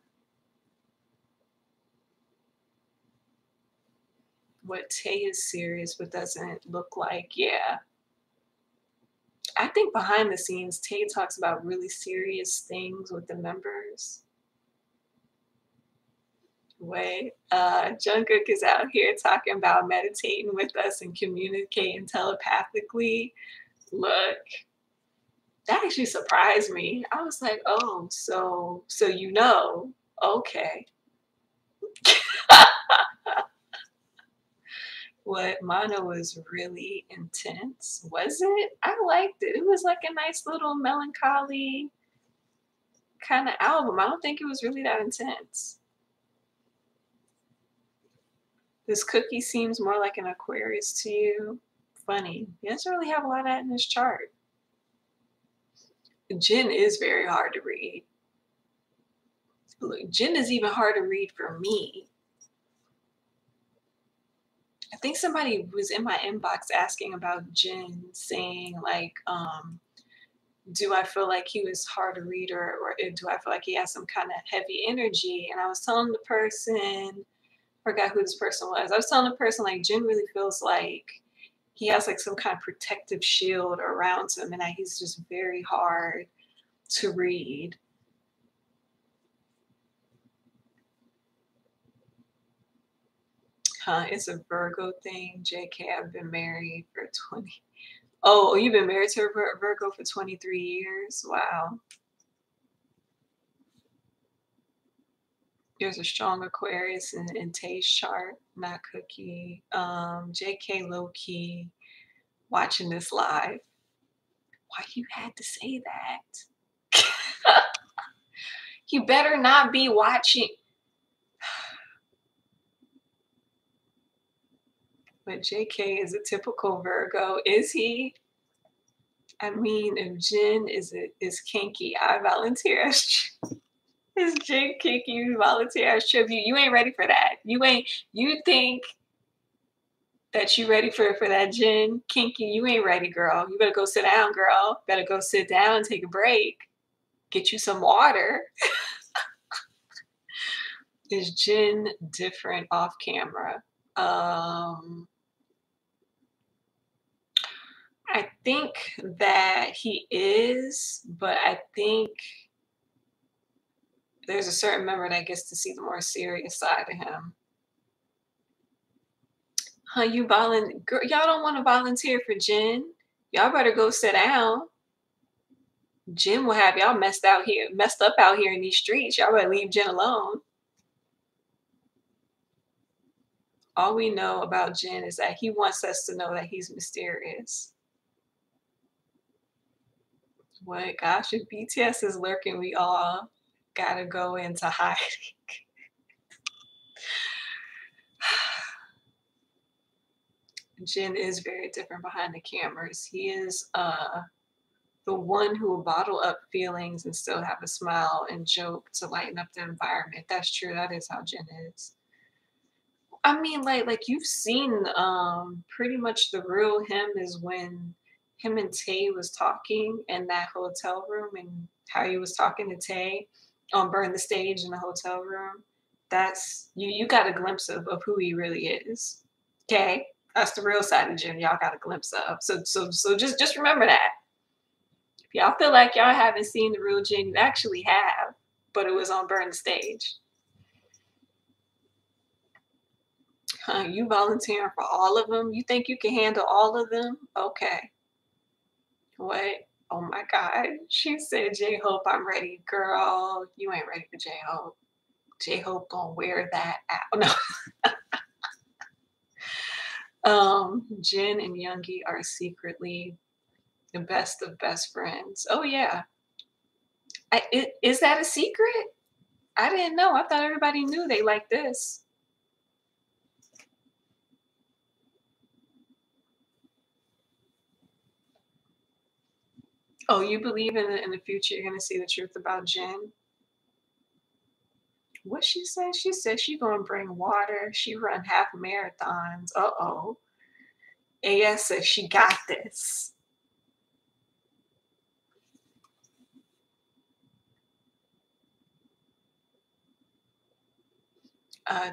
what Tay is serious but doesn't look like, yeah. I think behind the scenes, Tay talks about really serious things with the members. Way. Jungkook is out here talking about meditating with us and communicating telepathically. Look, that actually surprised me. I was like, oh, so you know, okay. What Mono was really intense, was it? I liked it. It was like a nice little melancholy kind of album. I don't think it was really that intense. This cookie seems more like an Aquarius to you. Funny. He doesn't really have a lot of that in his chart. Jin is very hard to read. Look, Jin is even hard to read for me. I think somebody was in my inbox asking about Jin, saying like, do I feel like he was hard to read, or do I feel like he has some kind of heavy energy? And I was telling the person, forgot who this person was. I was telling the person like Jin really feels like he has like some kind of protective shield around him, and that he's just very hard to read. Huh, it's a Virgo thing. JK, I've been married for 20. Oh, you've been married to a Virgo for 23 years? Wow. There's a strong Aquarius in Tay's chart, not Cookie. JK low key watching this live. Why you had to say that? You better not be watching. But JK is a typical Virgo. Is he? I mean, if Jin is kinky, I volunteer as is Jin kinky, you volunteer as tribute. You ain't ready for that. You think that you ready for that Jin kinky. You ain't ready, girl. You better go sit down, girl. Better go sit down and take a break. Get you some water. Is Jin different off camera? I think that he is, but I think there's a certain member that gets to see the more serious side of him. Huh, y'all don't want to volunteer for Jin? Y'all better go sit down. Jin will have y'all messed up out here in these streets. Y'all better leave Jin alone. All we know about Jin is that he wants us to know that he's mysterious. What? Gosh, if BTS is lurking, we all gotta go into hiding. Jin is very different behind the cameras. He is the one who will bottle up feelings and still have a smile and joke to lighten up the environment. That's true. That is how Jin is. I mean, like you've seen pretty much the real him is when him and Tay was talking in that hotel room and how he was talking to Tay on Burn the Stage in the hotel room. That's you got a glimpse of who he really is. Okay? That's the real side of Jim y'all got a glimpse of. So just remember that. If y'all feel like y'all haven't seen the real Jim, you actually have, but it was on Burn the Stage. Huh, you volunteering for all of them? You think you can handle all of them? Okay. What? Oh my God. She said, J Hope, I'm ready. Girl, you ain't ready for J Hope. J Hope gonna wear that out. No. Jin and Youngie are secretly the best of best friends. Oh yeah. Is that a secret? I didn't know. I thought everybody knew they like this. Oh, you believe in the future you're gonna see the truth about Jin? What she said? She said she gonna bring water. She run half marathons. Uh-oh. AS says she got this.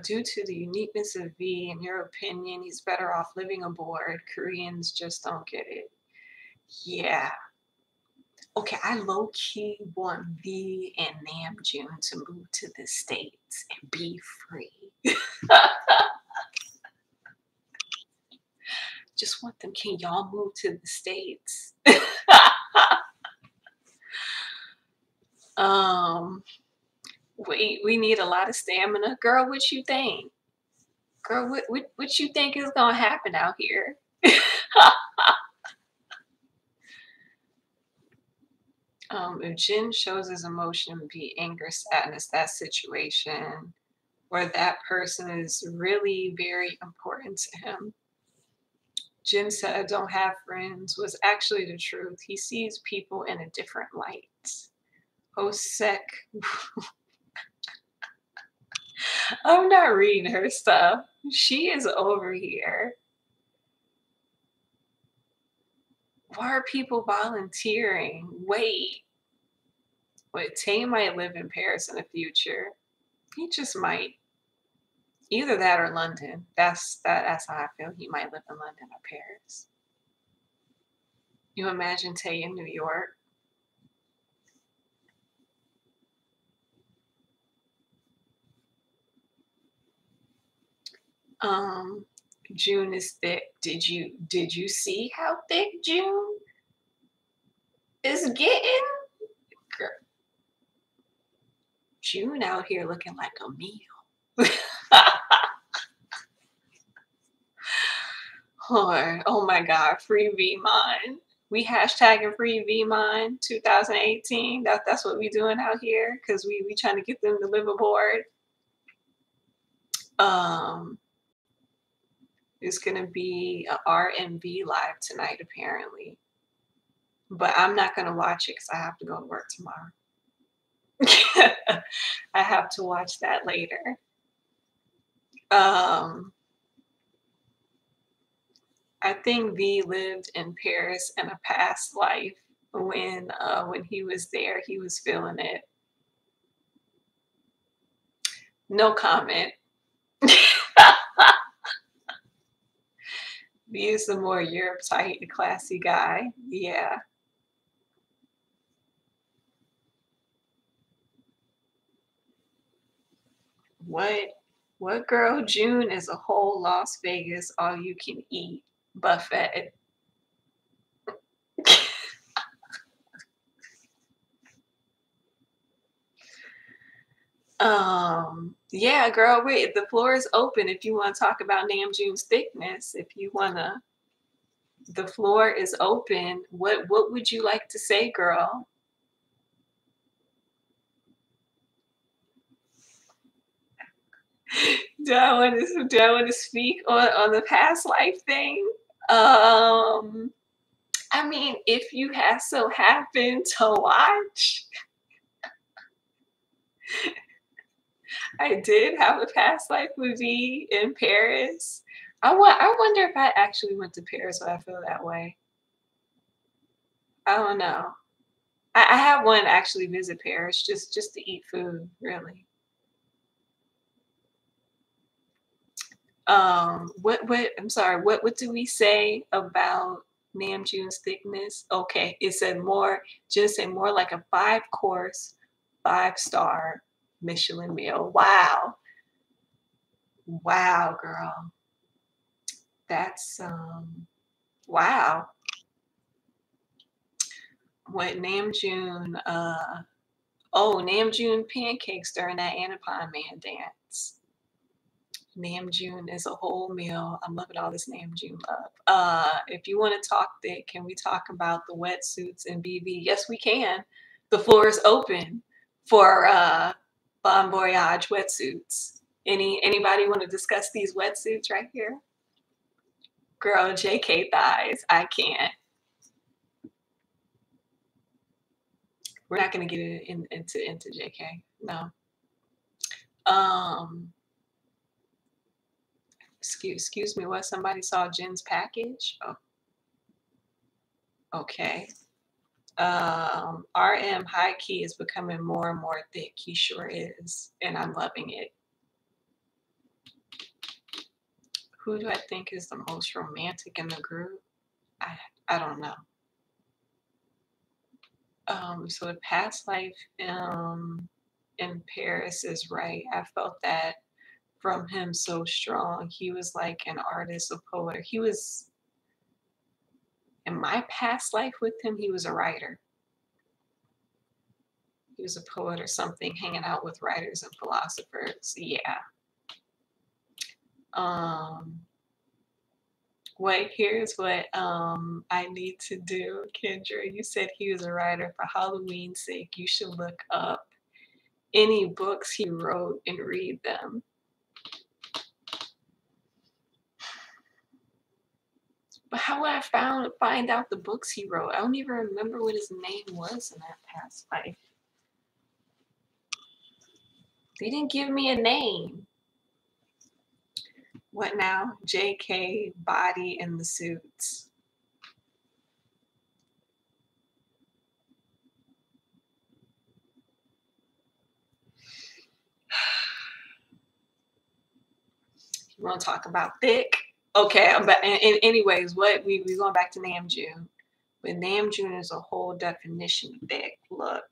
Due to the uniqueness of V, in your opinion, he's better off living aboard. Koreans just don't get it. Yeah. Okay, I low-key want V and Namjoon to move to the States and be free. Just want them. Can y'all move to the States? um, we need a lot of stamina. Girl, what you think? Girl, what you think is gonna happen out here? If Jin shows his emotion, be anger, sadness, that situation where that person is really very important to him. Jin said, don't have friends was actually the truth. He sees people in a different light. Hosek, I'm not reading her stuff. She is over here. Why are people volunteering? Wait, Tay might live in Paris in the future. He just might. Either that or London. That's how I feel. He might live in London or Paris. You imagine Tay in New York? June is thick. Did you see how thick June is getting? Girl, June out here looking like a meal. Oh my God, free V mine. We hashtagging free V mine 2018. That's what we doing out here because we trying to get them to live aboard. It's gonna be a R&B live tonight apparently, but I'm not gonna watch it because I have to go to work tomorrow. I have to watch that later. I think V lived in Paris in a past life when he was there, he was feeling it. No comment. V is the more Europe tight, classy guy. Yeah. What girl? June is a whole Las Vegas all you can eat buffet. Yeah, girl, wait, the floor is open if you want to talk about Namjoon's thickness. If you wanna, the floor is open. What would you like to say, girl? Do I want to speak on the past life thing? I mean, if you have so happen to watch, I did have a past life with V in Paris. I wonder if I actually went to Paris, so I feel that way. I don't know. I have one actually visit Paris just to eat food, really. What I'm sorry, what do we say about Namjoon's thickness? Okay, it said more, just say more like a 5-course, 5-star Michelin meal. Wow. Wow, girl. That's wow. What Namjoon oh, Namjoon pancakes during that Anapon Man dance. Namjoon is a whole meal. I'm loving all this Namjoon love. If you want to talk thick, can we talk about the wetsuits in BB? Yes, we can. The floor is open for Bon Voyage wetsuits. Anybody want to discuss these wetsuits right here? Girl, JK thighs. I can't. We're not gonna get into JK. No. Um, excuse me. What? Somebody saw Jin's package? Oh, okay. RM high key is becoming more and more thick. He sure is, and I'm loving it. Who do I think is the most romantic in the group? I don't know. So the past life in Paris is right. I felt that from him so strong. He was like an artist, a poet. He was in my past life with him, he was a writer. He was a poet or something, hanging out with writers and philosophers. Yeah. Um, here's what I need to do, Kendra. You said he was a writer. For Halloween's sake, you should look up any books he wrote and read them. But how would I find out the books he wrote? I don't even remember what his name was in that past life. They didn't give me a name. What now? JK body in the suits. You want to talk about thick? Okay, but anyways, what we going back to Namjoon. But Namjoon is a whole definition of thick. Look,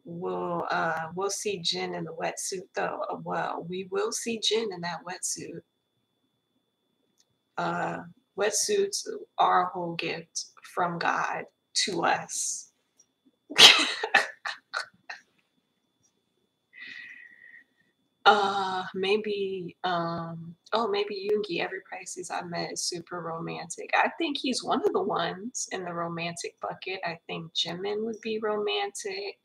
we'll see Jin in the wetsuit though. Well, we will see Jin in that wetsuit. Wetsuits are a whole gift from God to us. Maybe maybe Yoongi, every Pisces I met is super romantic. I think he's one of the ones in the romantic bucket. I think Jimin would be romantic.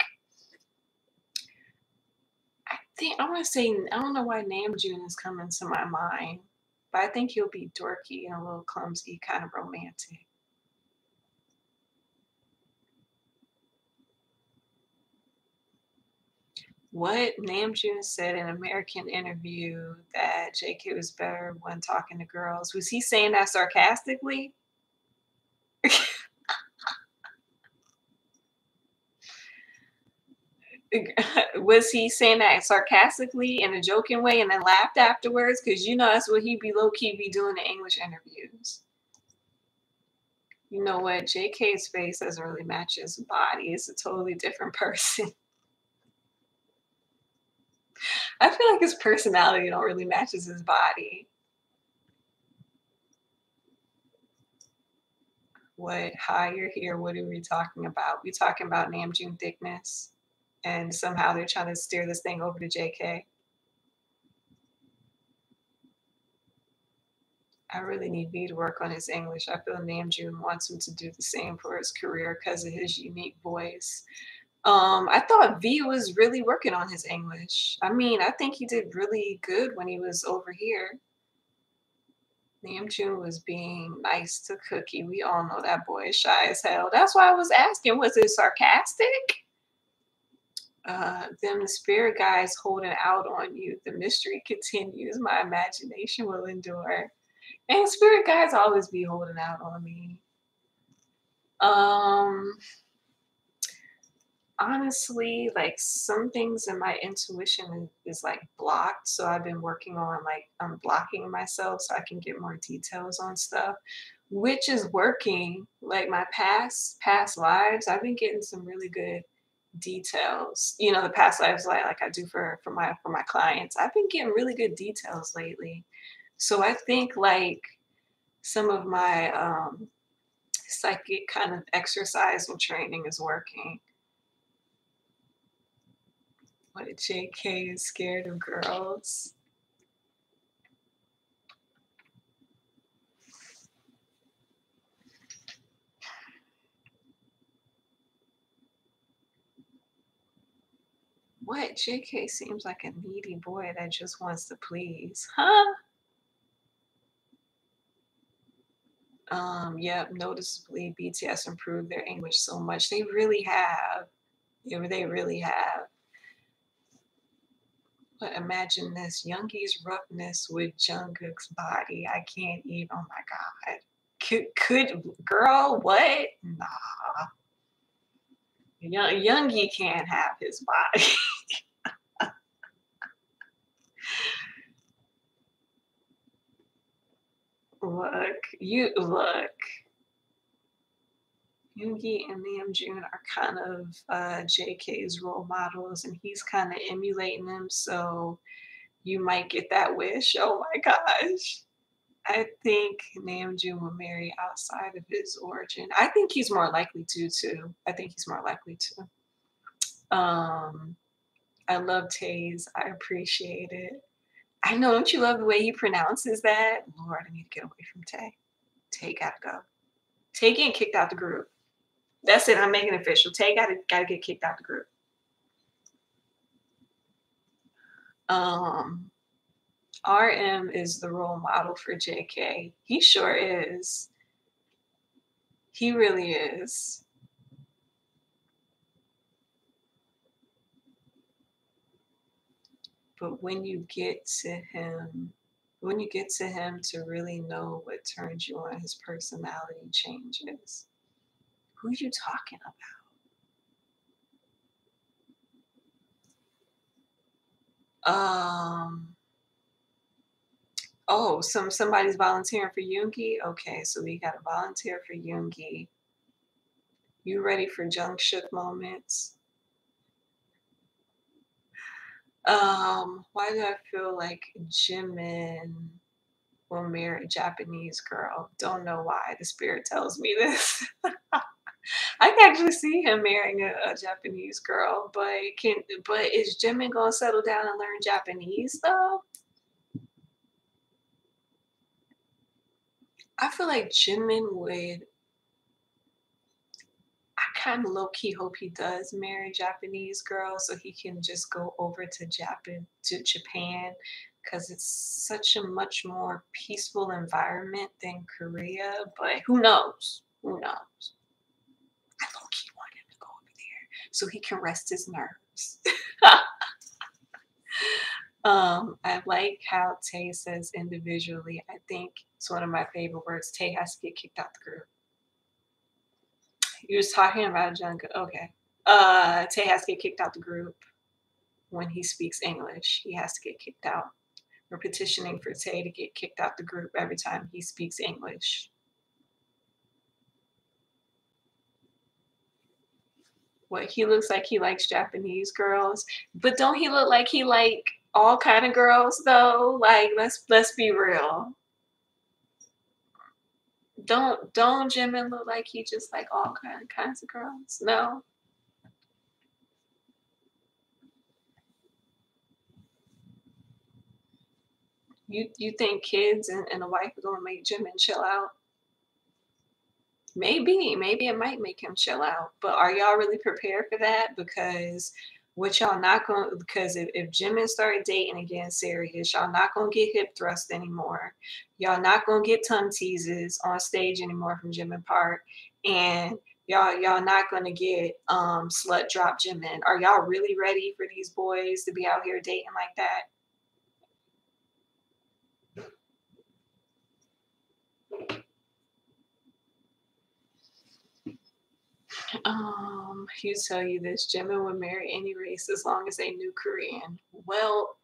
I want to say, I don't know why Namjoon is coming to my mind, but I think he'll be dorky and a little clumsy, kind of romantic. What Namjoon said in an American interview that JK was better when talking to girls. Was he saying that sarcastically? Was he saying that sarcastically in a joking way and then laughed afterwards? Because you know that's what he be low key be doing in English interviews. You know what? JK's face doesn't really match his body. It's a totally different person. I feel like his personality don't really matches his body. What? Hi, you're here. What are we talking about? We talking about Namjoon thickness, and somehow they're trying to steer this thing over to JK. I really need V to work on his English. I feel Namjoon wants him to do the same for his career because of his unique voice. I thought V was really working on his English. I mean, I think he did really good when he was over here. Namjoon was being nice to Cookie. We all know that boy is shy as hell. That's why I was asking, was it sarcastic? Them the spirit guides holding out on you. The mystery continues. My imagination will endure. And spirit guides always be holding out on me. Um, Honestly, like some things in my intuition is like blocked. So I've been working on like unblocking myself so I can get more details on stuff, which is working. Like my past lives, I've been getting some really good details. You know, the past lives like I do for my clients. I've been getting really good details lately. So I think like some of my psychic kind of exercise and training is working. What JK is scared of girls. What JK seems like a needy boy that just wants to please. Huh? Yep, noticeably BTS improved their English so much. They really have. Yeah, they really have. But imagine this, Youngi's roughness with Jungkook's body. I can't even. Oh my god. Could girl? What? Nah. Youngie can't have his body. Look. Yoongi and Namjoon are kind of JK's role models, and he's kind of emulating them. So you might get that wish. Oh my gosh. I think Namjoon will marry outside of his origin. I think he's more likely to too. I think he's more likely to. Um, I love Taze. I appreciate it. I know, don't you love the way he pronounces that? Lord, I need to get away from Tay. Tay gotta go. Tay getting kicked out the group. That's it. I'm making it official. Tay gotta get kicked out the group. Um, RM is the role model for JK. He sure is. He really is. But when you get to him to really know what turns you on, his personality changes. Who are you talking about? Oh, somebody's volunteering for Yoongi? Okay, so we got a volunteer for Yoongi. You ready for junk shook moments? Why do I feel like Jimin will marry a Japanese girl? Don't know why. The spirit tells me this. I can actually see him marrying a Japanese girl, but is Jimin gonna settle down and learn Japanese though? I feel like Jimin would. I kind of low key hope he does marry a Japanese girl so he can just go over to Japan because it's such a much more peaceful environment than Korea. But who knows? Who knows? I low key want him to go over there so he can rest his nerves. I like how Tay says individually. I think it's one of my favorite words. Tay has to get kicked out the group. You was talking about Jungkook. Okay. Tay has to get kicked out the group when he speaks English. He has to get kicked out. We're petitioning for Tay to get kicked out the group every time he speaks English. What he looks like he likes Japanese girls, but don't he look like he like all kind of girls though? Like let's be real. Don't Jimin look like he just like all kinds of girls? No. You think kids and a wife are gonna make Jimin chill out? Maybe it might make him chill out, but are y'all really prepared for that? Because what y'all not going because if Jimin started dating again serious, y'all not gonna get hip thrust anymore. Y'all not gonna get tongue teases on stage anymore from Jimin Park. And Y'all not gonna get slut drop Jimin. Are y'all really ready for these boys to be out here dating like that? He'll tell you this: Jimin would marry any race as long as they knew Korean. Well,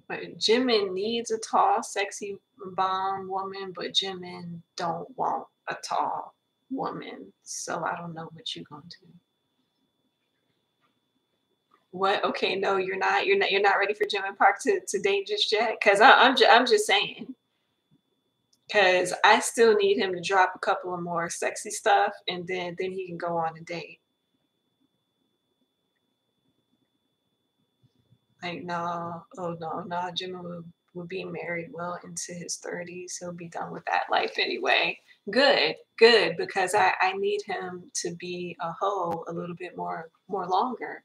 but Jimin needs a tall, sexy, bomb woman, but Jimin don't want a tall woman. So I don't know what you gonna do. What? Okay, no, you're not. You're not. You're not ready for Jimin Park to date just yet. Cause I'm just saying. Cause I still need him to drop a couple of more sexy stuff, and then he can go on a date. Like, no, oh no, Jimin will be married well into his 30s. He'll be done with that life anyway. Good, good, because I need him to be a hoe a little bit more longer.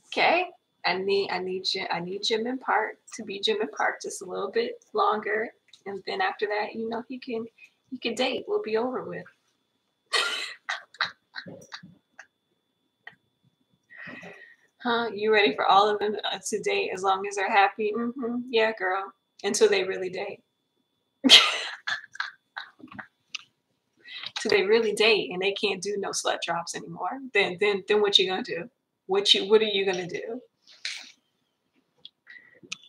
Okay? I need Jimin Park to be Jimin Park just a little bit longer. And then after that, he can date. We'll be over with. Huh? You ready for all of them to date as long as they're happy? Yeah, girl. Until they really date. Till they really date and they can't do no slut drops anymore. Then what you gonna do? What are you gonna do?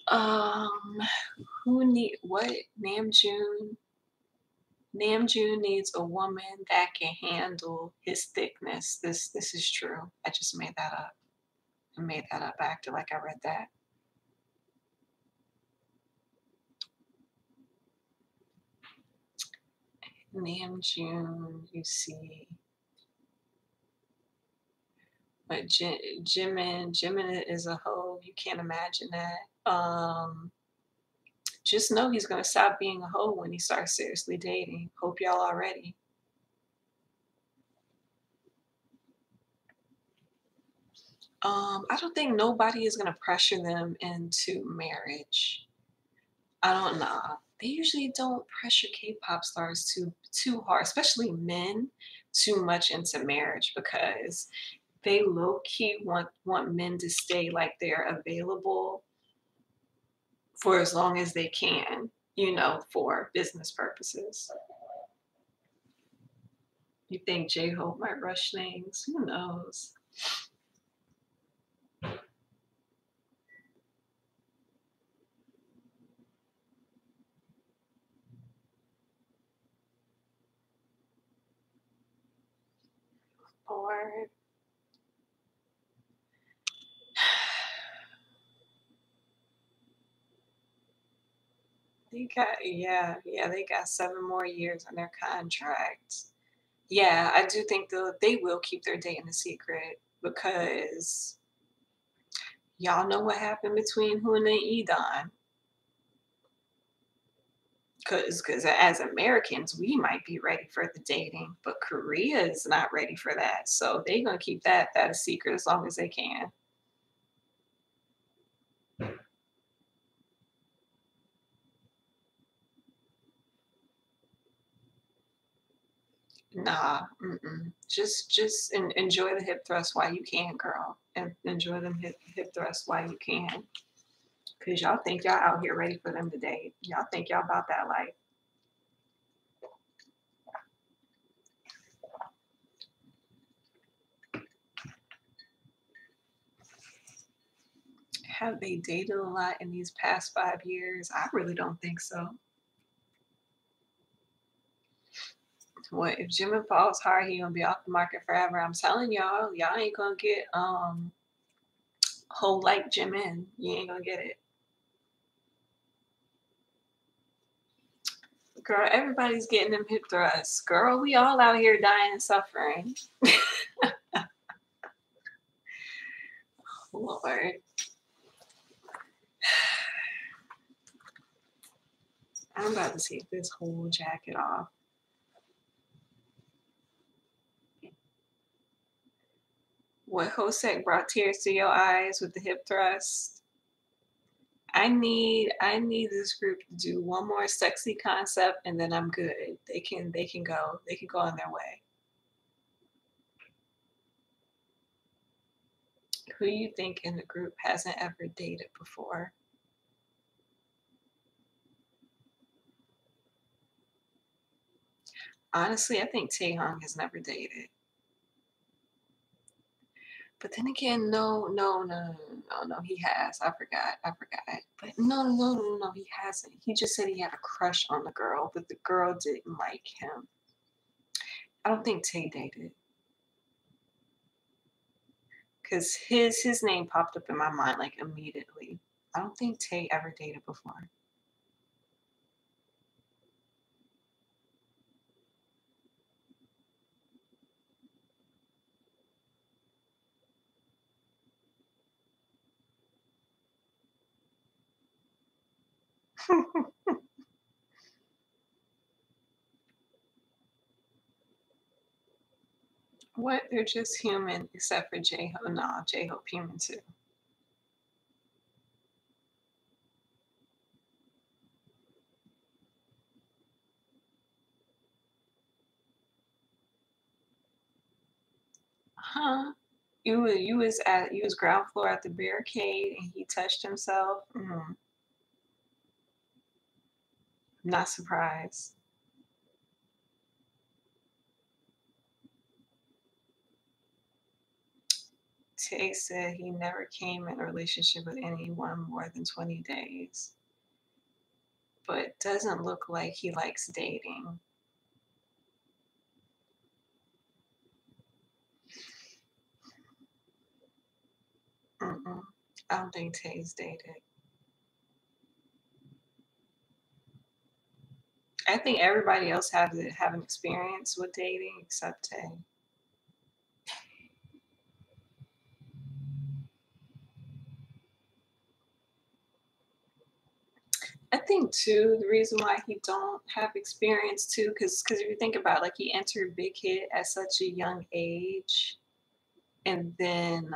Um, who need what? Namjoon needs a woman that can handle his thickness. This is true. I just made that up. I made that up. I acted like I read that. Namjoon, you see. But Jimin is a hoe. You can't imagine that. Just know he's gonna stop being a hoe when he starts seriously dating. Hope y'all are ready. I don't think nobody is gonna pressure them into marriage. I don't know. They usually don't pressure K-pop stars too hard, especially men, too much into marriage because they low key want men to stay like they're available for as long as they can, for business purposes. You think J-Hope might rush things? Who knows? Or they got 7 more years on their contract. Yeah, I do think they will keep their date in a secret because y'all know what happened between Hoon and Edon. Because as Americans, we might be ready for the dating, but Korea is not ready for that. So they're gonna keep that a secret as long as they can. Nah, just enjoy the hip thrust while you can, girl, and enjoy them hip thrusts while you can. Cause y'all think y'all out here ready for them to date. Y'all think y'all about that life. Have they dated a lot in these past 5 years? I really don't think so. What if Jimmy falls hard, he gonna be off the market forever? I'm telling y'all ain't gonna get whole like Jimin. You ain't gonna get it. Girl, everybody's getting them hip thrusts. Girl, we all out here dying and suffering. Lord. I'm about to take this whole jacket off. What Hosek brought tears to your eyes with the hip thrust? I need this group to do one more sexy concept and then I'm good. They can go on their way. Who you think in the group hasn't ever dated before? Honestly, I think Taehyung has never dated. But then again, no, no, no, no, no, no, no, he has. I forgot. But no, no, no, no, no, he hasn't. He just said he had a crush on the girl, but the girl didn't like him. I don't think Tay dated because his name popped up in my mind like immediately. I don't think Tay ever dated before. What? They're just human, except for J Hope. No, J Hope human too. Huh? You was ground floor at the barricade and he touched himself. Not surprised. Tay said he never came in a relationship with anyone more than 20 days, but doesn't look like he likes dating. Mm-mm. I don't think Tay's dated. I think everybody else have an experience with dating except Tay. I think too the reason why he don't have experience too, because if you think about it, like he entered Big Hit at such a young age, and then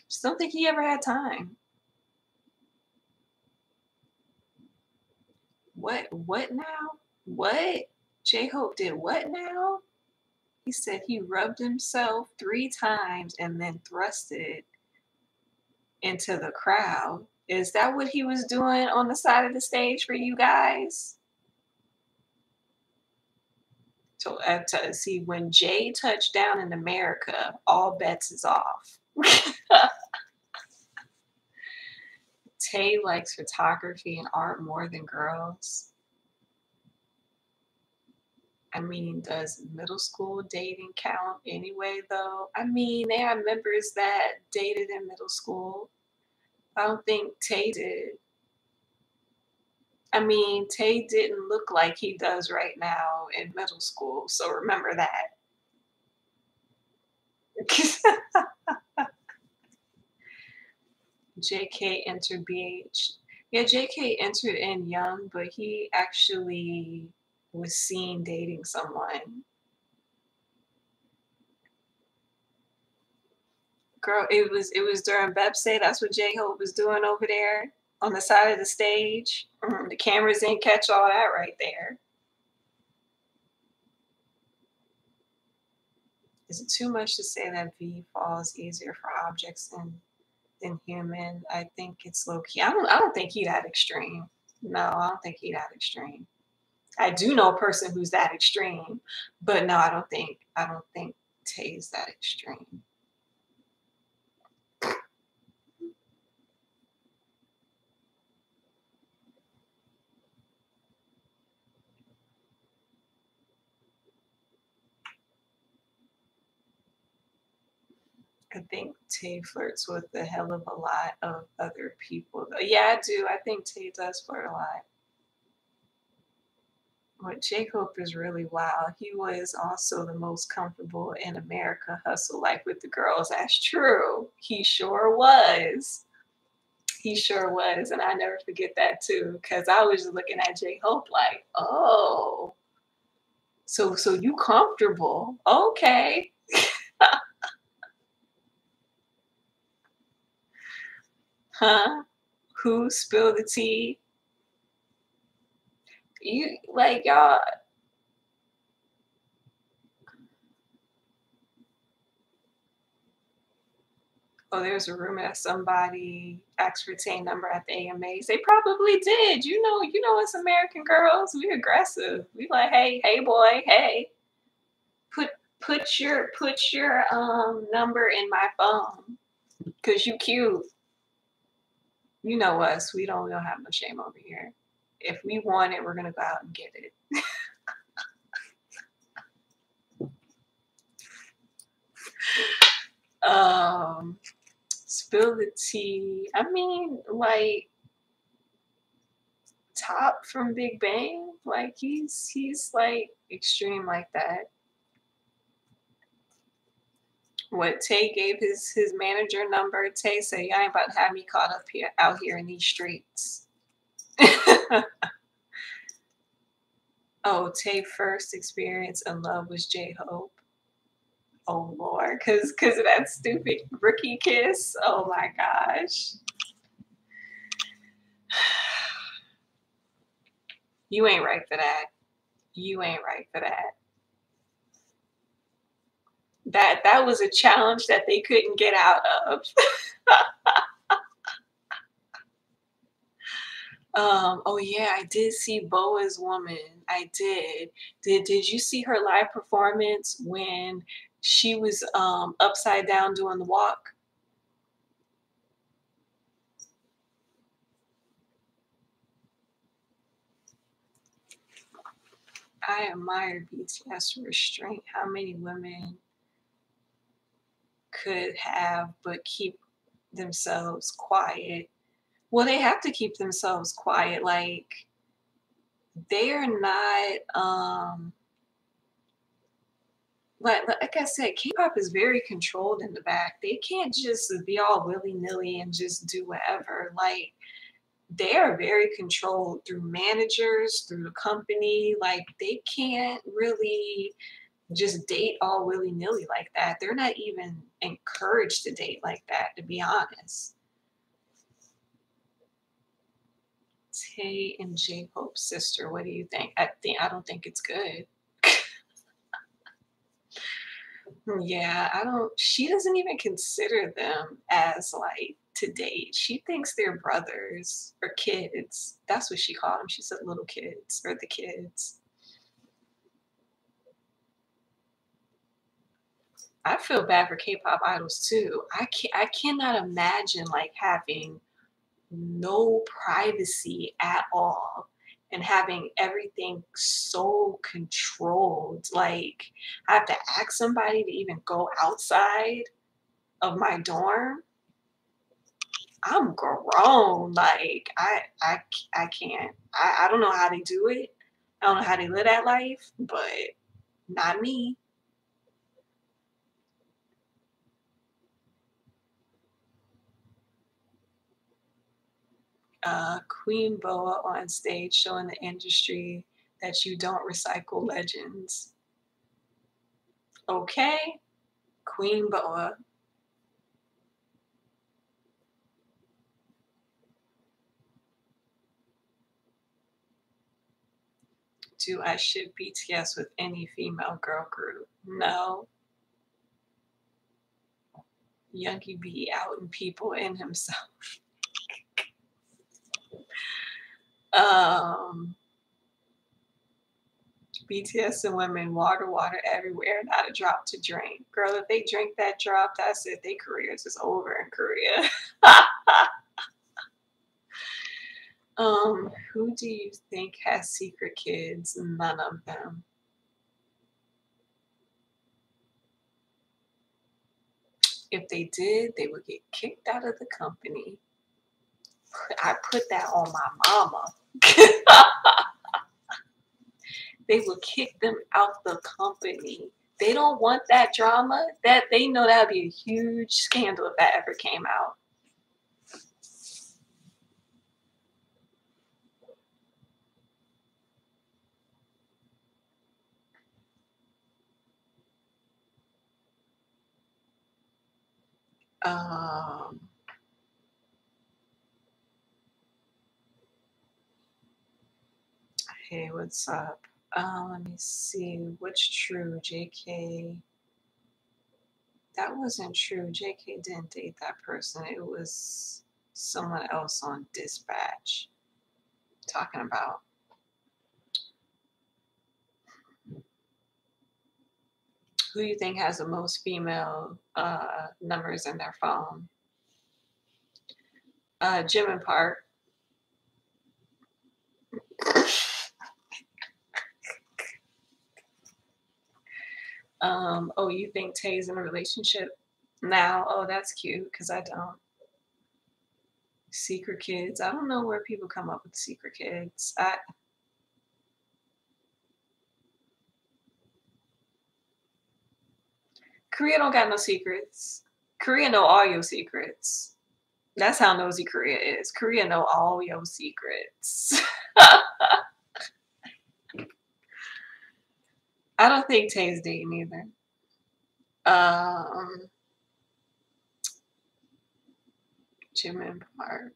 just don't think he ever had time. What now? What? J Hope did what now? He said he rubbed himself 3 times and then thrusted into the crowd. Is that what he was doing on the side of the stage for you guys? So to see when Jay touched down in America, all bets is off. Tay likes photography and art more than girls. I mean, does middle school dating count anyway, though? I mean, they have members that dated in middle school. I don't think Tay did. I mean, Tay didn't look like he does right now in middle school, so remember that. JK entered BH. Yeah, JK entered in young, but he actually was seen dating someone. Girl, it was during Bepse. That's what J Hope was doing over there on the side of the stage. The cameras didn't catch all that right there. Is it too much to say that V falls easier for objects than human? I think it's low key. I don't think he that extreme. No, I don't think he that extreme. I do know a person who's that extreme, but no, I don't think Tay's that extreme. I think Tay flirts with a hell of a lot of other people. Yeah, I do. I think Tay does flirt a lot. But Jacob is really wild. He was also the most comfortable in America hustle, like with the girls. That's true. He sure was. He sure was. And I never forget that too. Cause I was just looking at J Hope like, oh, so you comfortable. Okay. Huh? Who spilled the tea? You like y'all. Oh, there's a rumor that somebody asked for Tay number at the AMAs. They probably did. You know us American girls, we aggressive. We like, hey, hey boy, hey, put put your number in my phone because you cute. You know us. We don't have no shame over here. If we want it, we're gonna go out and get it. Um, spill the tea. I mean, like Top from Big Bang, like he's like extreme like that. What Tay gave his manager number. Tay said, "You ain't about to have me caught up here out here in these streets." Oh, Tay first experience in love was J Hope. Oh Lord, cause of that stupid rookie kiss. Oh my gosh. You ain't right for that. You ain't right for that. That was a challenge that they couldn't get out of. Oh yeah, I did see Boa's Woman. I did. Did you see her live performance when she was upside down doing the walk? I admire BTS restraint. How many women could have but keep themselves quiet? Well, they have to keep themselves quiet. Like they are not like I said, K-pop is very controlled in the back. They can't just be all willy-nilly and just do whatever. Like they are very controlled through managers, through the company. Like they can't really just date all willy-nilly like that. They're not even encouraged to date like that, to be honest. Tay and J Hope's sister, what do you think? I don't think it's good. Yeah, I don't she doesn't even consider them as like to date. She thinks they're brothers or kids. That's what she called them. She said little kids or the kids. I feel bad for K-pop idols too. I cannot imagine like having no privacy at all and having everything so controlled. Like I have to ask somebody to even go outside of my dorm. I'm grown. Like I can't. I don't know how they do it. I don't know how they live that life, but not me. Queen Boa on stage showing the industry that you don't recycle legends. Okay, Queen Boa. Do I ship BTS with any female girl group? No. Youngie be out in people in himself. Um, BTS and women, water, water everywhere, not a drop to drink. Girl, if they drink that drop, that's it. Their careers is over in Korea. Who do you think has secret kids? None of them. If they did, they would get kicked out of the company. I put that on my mama. They would kick them out the company. They don't want that drama. That they know that would be a huge scandal if that ever came out. Um, JK, what's up? Let me see. What's true? JK. That wasn't true. JK didn't date that person. It was someone else on Dispatch talking about. Who do you think has the most female numbers in their phone? Jim and Park. Oh, you think Tay's in a relationship now? Oh, that's cute, because I don't. Secret kids. I don't know where people come up with secret kids. Korea don't got no secrets. Korea know all your secrets. That's how nosy Korea is. Korea know all your secrets. I don't think Tay's dating either. Jim and Park.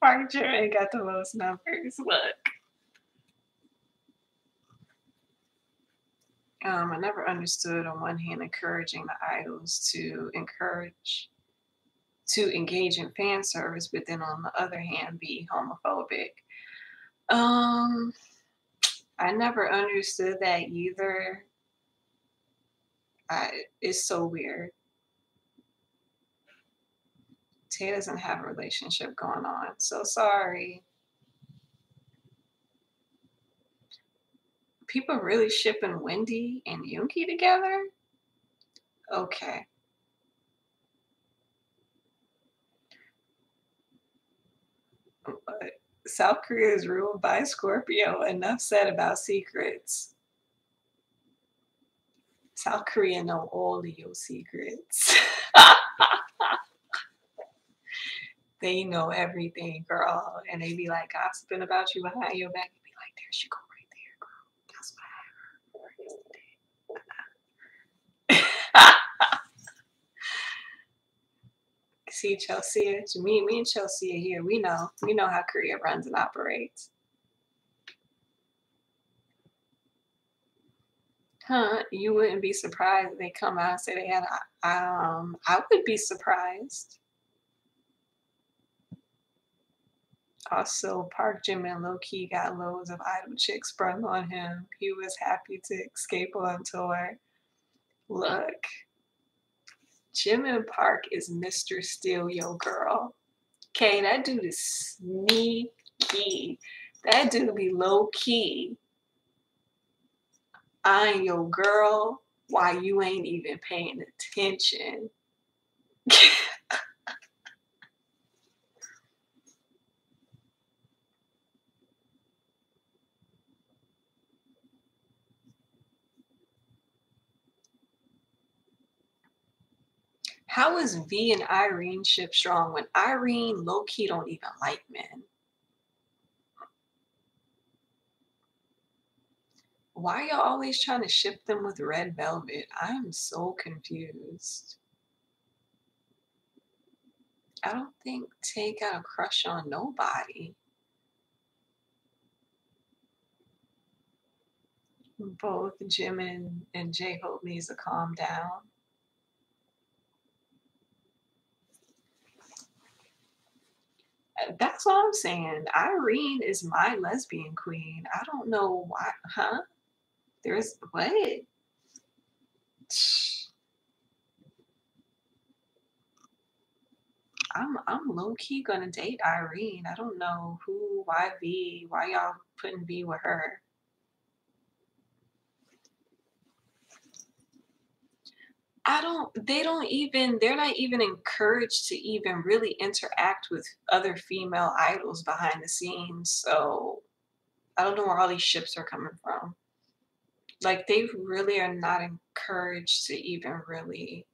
Park Jim ain't got the most numbers. Look. I never understood on one hand encouraging the idols to engage in fan service, but then on the other hand be homophobic. I never understood that either. It's so weird. Tay doesn't have a relationship going on. So sorry. People really shipping Wendy and Yoongi together? Okay. But South Korea is ruled by Scorpio. Enough said about secrets. South Korea know all of your secrets. They know everything, girl. And they be like gossiping about you behind your back. You be like, there she go right there, girl. That's what I heard. See, Chelsea, me and Chelsea are here. We know how Korea runs and operates. Huh? You wouldn't be surprised if they come out and say they had I would be surprised. Also, Park Jimin low-key got loads of idol chicks sprung on him. He was happy to escape on tour. Look, Jimin Park is Mr. Steal Your Girl. Okay, that dude is sneaky. That dude be low-key eyeing your girl while you ain't even paying attention. How is V and Irene ship strong when Irene low-key don't even like men? Why y'all always trying to ship them with Red Velvet? I'm so confused. I don't think Tay got a crush on nobody. Both Jim and J-Hope needs to calm down. That's what I'm saying. Irene is my lesbian queen. I don't know why, huh? There's what? I'm low-key gonna date Irene. I don't know why V, why y'all putting V with her. They're not even encouraged to even really interact with other female idols behind the scenes. So I don't know where all these ships are coming from. Like they really are not encouraged to even really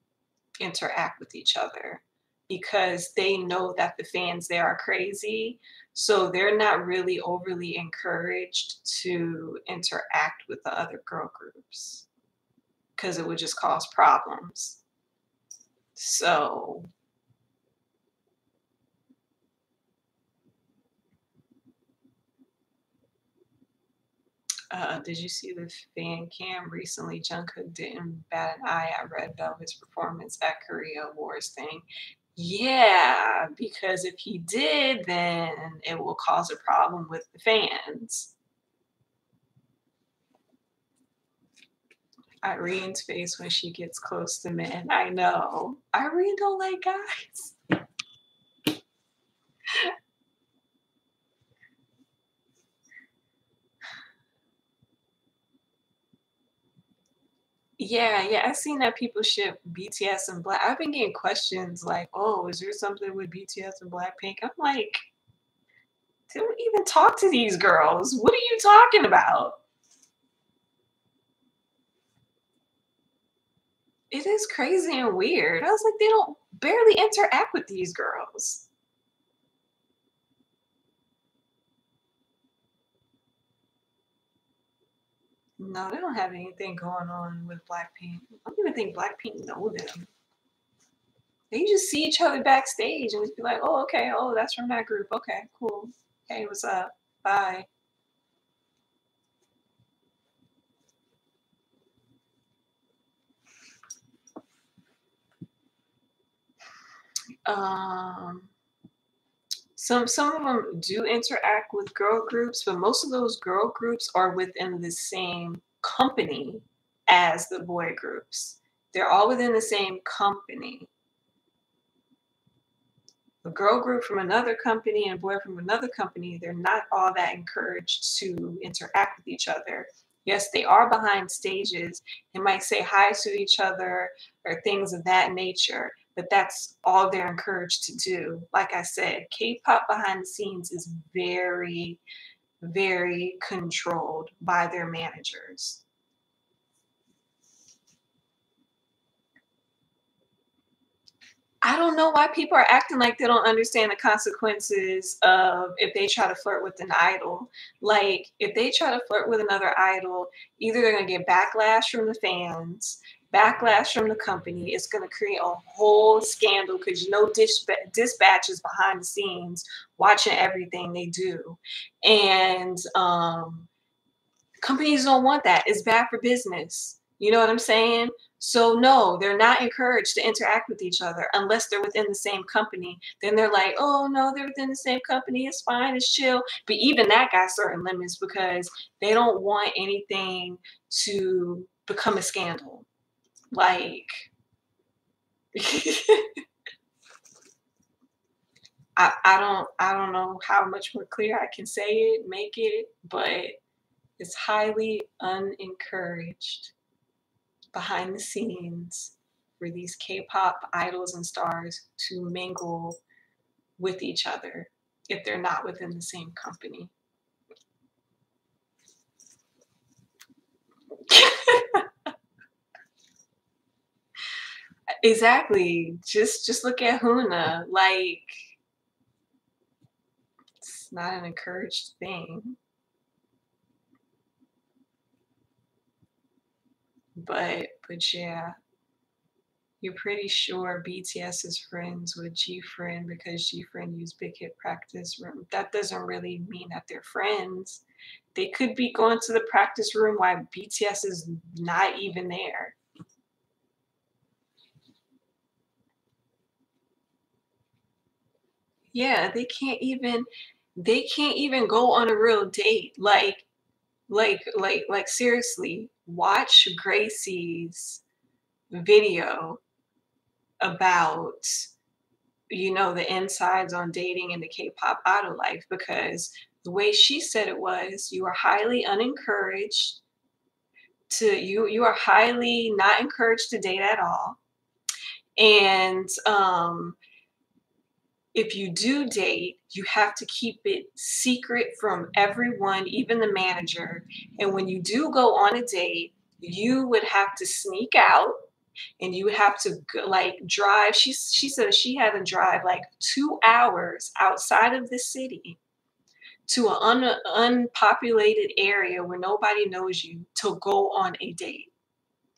interact with each other because they know that the fans there are crazy. So they're not really overly encouraged to interact with the other girl groups because it would just cause problems. So Did you see the fan cam recently? Jungkook didn't bat an eye at Red Velvet's performance at Korea Awards thing. Yeah, because if he did, then it will cause a problem with the fans. Irene's face when she gets close to men. I know. Irene don't like guys. Yeah, yeah, I've seen that people ship BTS and Black. I've been getting questions like, "Oh, is there something with BTS and Blackpink?" I'm like, "Don't even talk to these girls. What are you talking about?" It is crazy and weird. I was like, they don't barely interact with these girls. No, they don't have anything going on with Blackpink. I don't even think Blackpink know them. They just see each other backstage and just be like, "Oh, okay. Oh, that's from that group. Okay, cool. Hey, what's up? Bye." Um, some of them do interact with girl groups, but most of those girl groups are within the same company as the boy groups. They're all within the same company. A girl group from another company and a boy from another company, they're not all that encouraged to interact with each other. Yes, they are behind stages and might say hi to each other or things of that nature, but that's all they're encouraged to do. Like I said, K-pop behind the scenes is very, very controlled by their managers. I don't know why people are acting like they don't understand the consequences of if they try to flirt with an idol. Like, if they try to flirt with another idol, either they're gonna get backlash from the fans, backlash from the company. It's gonna create a whole scandal because you know dispatch is behind the scenes watching everything they do, and companies don't want that. It's bad for business. You know what I'm saying? So no, they're not encouraged to interact with each other unless they're within the same company. Then they're like, oh no, they're within the same company. It's fine. It's chill. But even that got certain limits because they don't want anything to become a scandal. Like, I don't know how much more clear I can say it, make it, but it's highly unencouraged behind the scenes for these K-pop idols and stars to mingle with each other if they're not within the same company. Exactly. Just look at Huna. Like, it's not an encouraged thing. But yeah, you're pretty sure BTS is friends with G-Friend because G-Friend used Big Hit Practice Room. That doesn't really mean that they're friends. They could be going to the practice room while BTS is not even there. Yeah, they can't even go on a real date. Like seriously, watch Gracie's video about the insides on dating in the K-pop idol life because the way she said it was you are highly unencouraged you are highly not encouraged to date at all. And if you do date, you have to keep it secret from everyone, even the manager. And when you do go on a date, you would have to sneak out and you would have to like drive. She said she had to drive like 2 hours outside of the city to an unpopulated area where nobody knows you to go on a date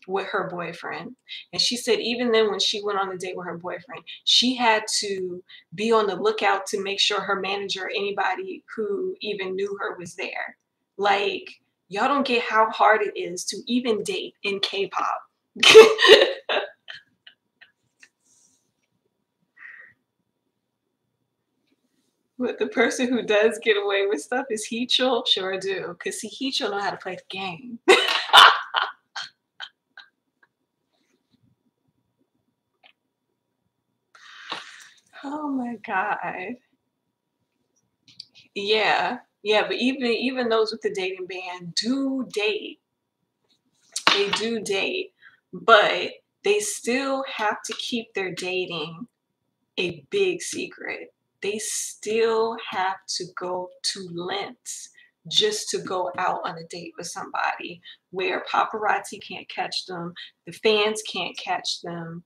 with her boyfriend. And she said even then when she went on a date with her boyfriend, she had to be on the lookout to make sure her manager or anybody who even knew her was there. Like Y'all don't get how hard it is to even date in K-pop. But the person who does get away with stuff is Heechul. Sure do. Because see, Heechul know how to play the game. Oh my God. Yeah. Yeah, but even those with the dating ban do date. They do date, but they still have to keep their dating a big secret. They still have to go to lengths just to go out on a date with somebody where paparazzi can't catch them, the fans can't catch them,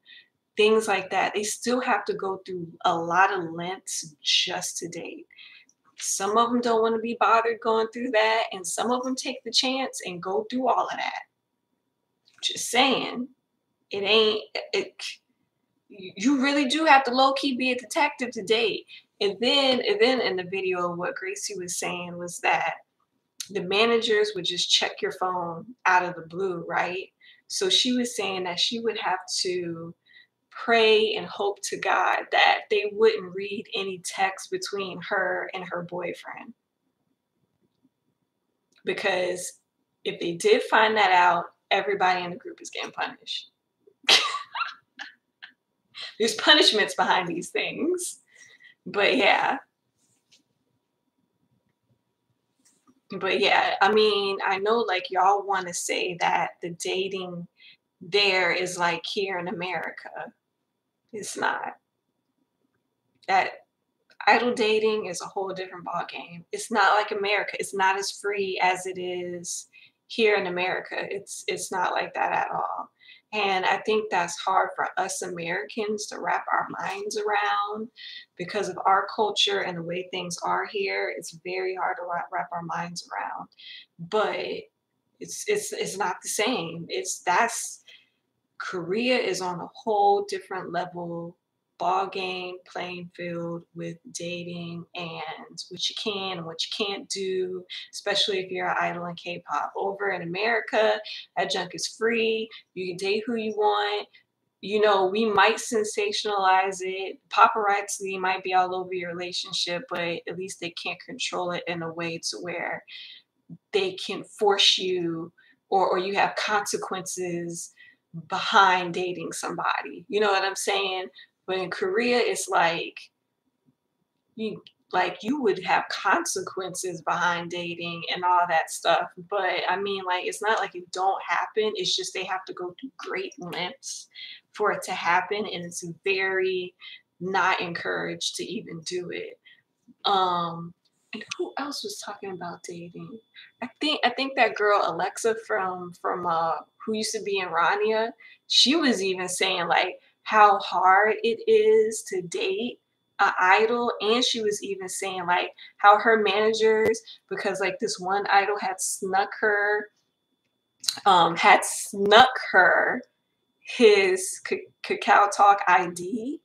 things like that. They still have to go through a lot of lengths just to date. Some of them don't want to be bothered going through that, and some of them take the chance and go through all of that. Just saying, it ain't it. You really do have to low-key be a detective to date. And then in the video, what Gracie was saying was that the managers would just check your phone out of the blue, right? So she was saying that she would have to pray and hope to God that they wouldn't read any text between her and her boyfriend. Because if they did find that out, everybody in the group is getting punished. There's punishments behind these things. But yeah. But yeah, I mean, I know like y'all want to say that the dating there is like here in America. It's not. That idol dating is a whole different ball game. It's not like America. It's not as free as it is here in America. It's not like that at all. And I think that's hard for us Americans to wrap our minds around because of our culture and the way things are here. It's very hard to wrap our minds around. But it's not the same. That's Korea is on a whole different level ball game playing field with dating and what you can and what you can't do, especially if you're an idol in K-pop. Over in America, that junk is free. You can date who you want. You know, we might sensationalize it. Paparazzi might be all over your relationship, but at least they can't control it in a way to where they can force you or you have consequences behind dating somebody. You know what I'm saying? But in Korea, it's you would have consequences behind dating and all that stuff. But I mean, like it's not like it don't happen. It's just they have to go through great lengths for it to happen, and it's very not encouraged to even do it. And who else was talking about dating? I think that girl Alexa from who used to be in Rania, she was even saying like how hard it is to date a idol, and she was even saying like how her managers, because like this one idol had snuck her his Kakao Talk ID,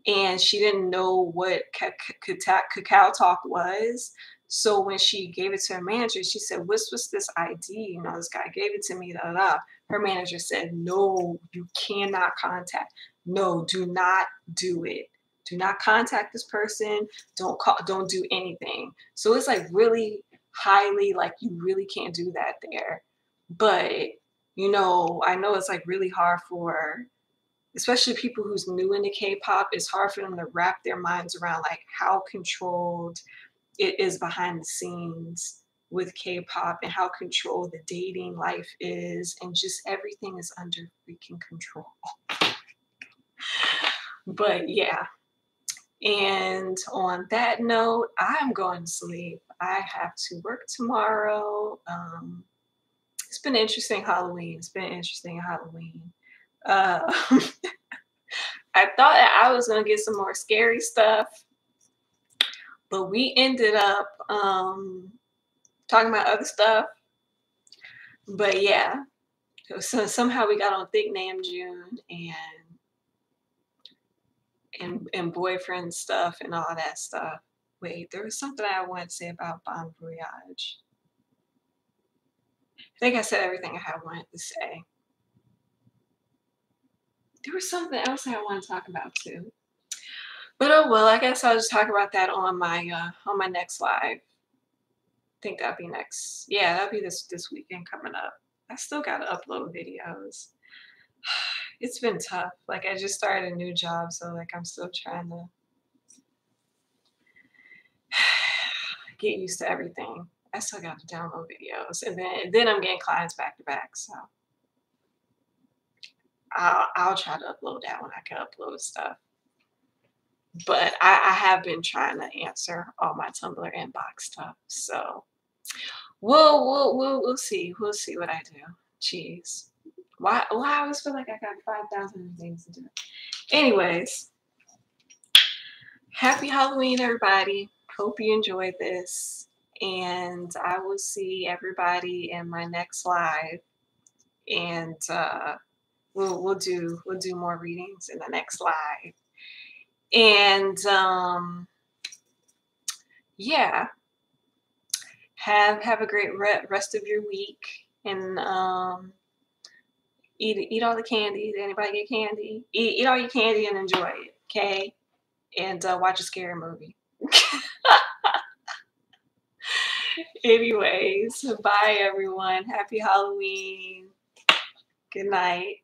and she didn't know what Kakao Talk was. So when she gave it to her manager, she said, what's this ID? You know, this guy gave it to me, da, da, da. Her manager said, no, you cannot contact. No, do not do it. Do not contact this person. Don't do anything. So it's like really highly, like you really can't do that there. But, you know, I know it's like really hard for especially people who's new into K-pop, it's hard for them to wrap their minds around like how controlled it is behind the scenes with K-pop and how controlled the dating life is and just everything is under freaking control. But yeah. And on that note, I'm going to sleep. I have to work tomorrow. It's been an interesting Halloween. Uh, I thought that I was going to get some more scary stuff, but we ended up talking about other stuff. But yeah, so somehow we got on Thick Nam June and boyfriend stuff and all that stuff. Wait, there was something I wanted to say about Bon Voyage. think I said everything I had wanted to say. There was something else I want to talk about too. But oh well, I guess I'll just talk about that on my next live. Think that'll be next. Yeah, that'll be this weekend coming up. I still gotta upload videos. It's been tough. Like I just started a new job, so like I'm still trying to get used to everything. I still got to download videos, and then I'm getting clients back to back. So I'll try to upload that when I can upload stuff. But I have been trying to answer all my Tumblr inbox stuff. So we'll see. We'll see what I do. Jeez. Why I always feel like I got 5,000 things to do. Anyways, happy Halloween, everybody. Hope you enjoyed this. And I will see everybody in my next live. And we'll do more readings in the next live. And yeah, have a great rest of your week. And eat all the candy. Did anybody get candy? Eat all your candy and enjoy it. Okay. And watch a scary movie. Anyways, bye everyone. Happy Halloween. Good night.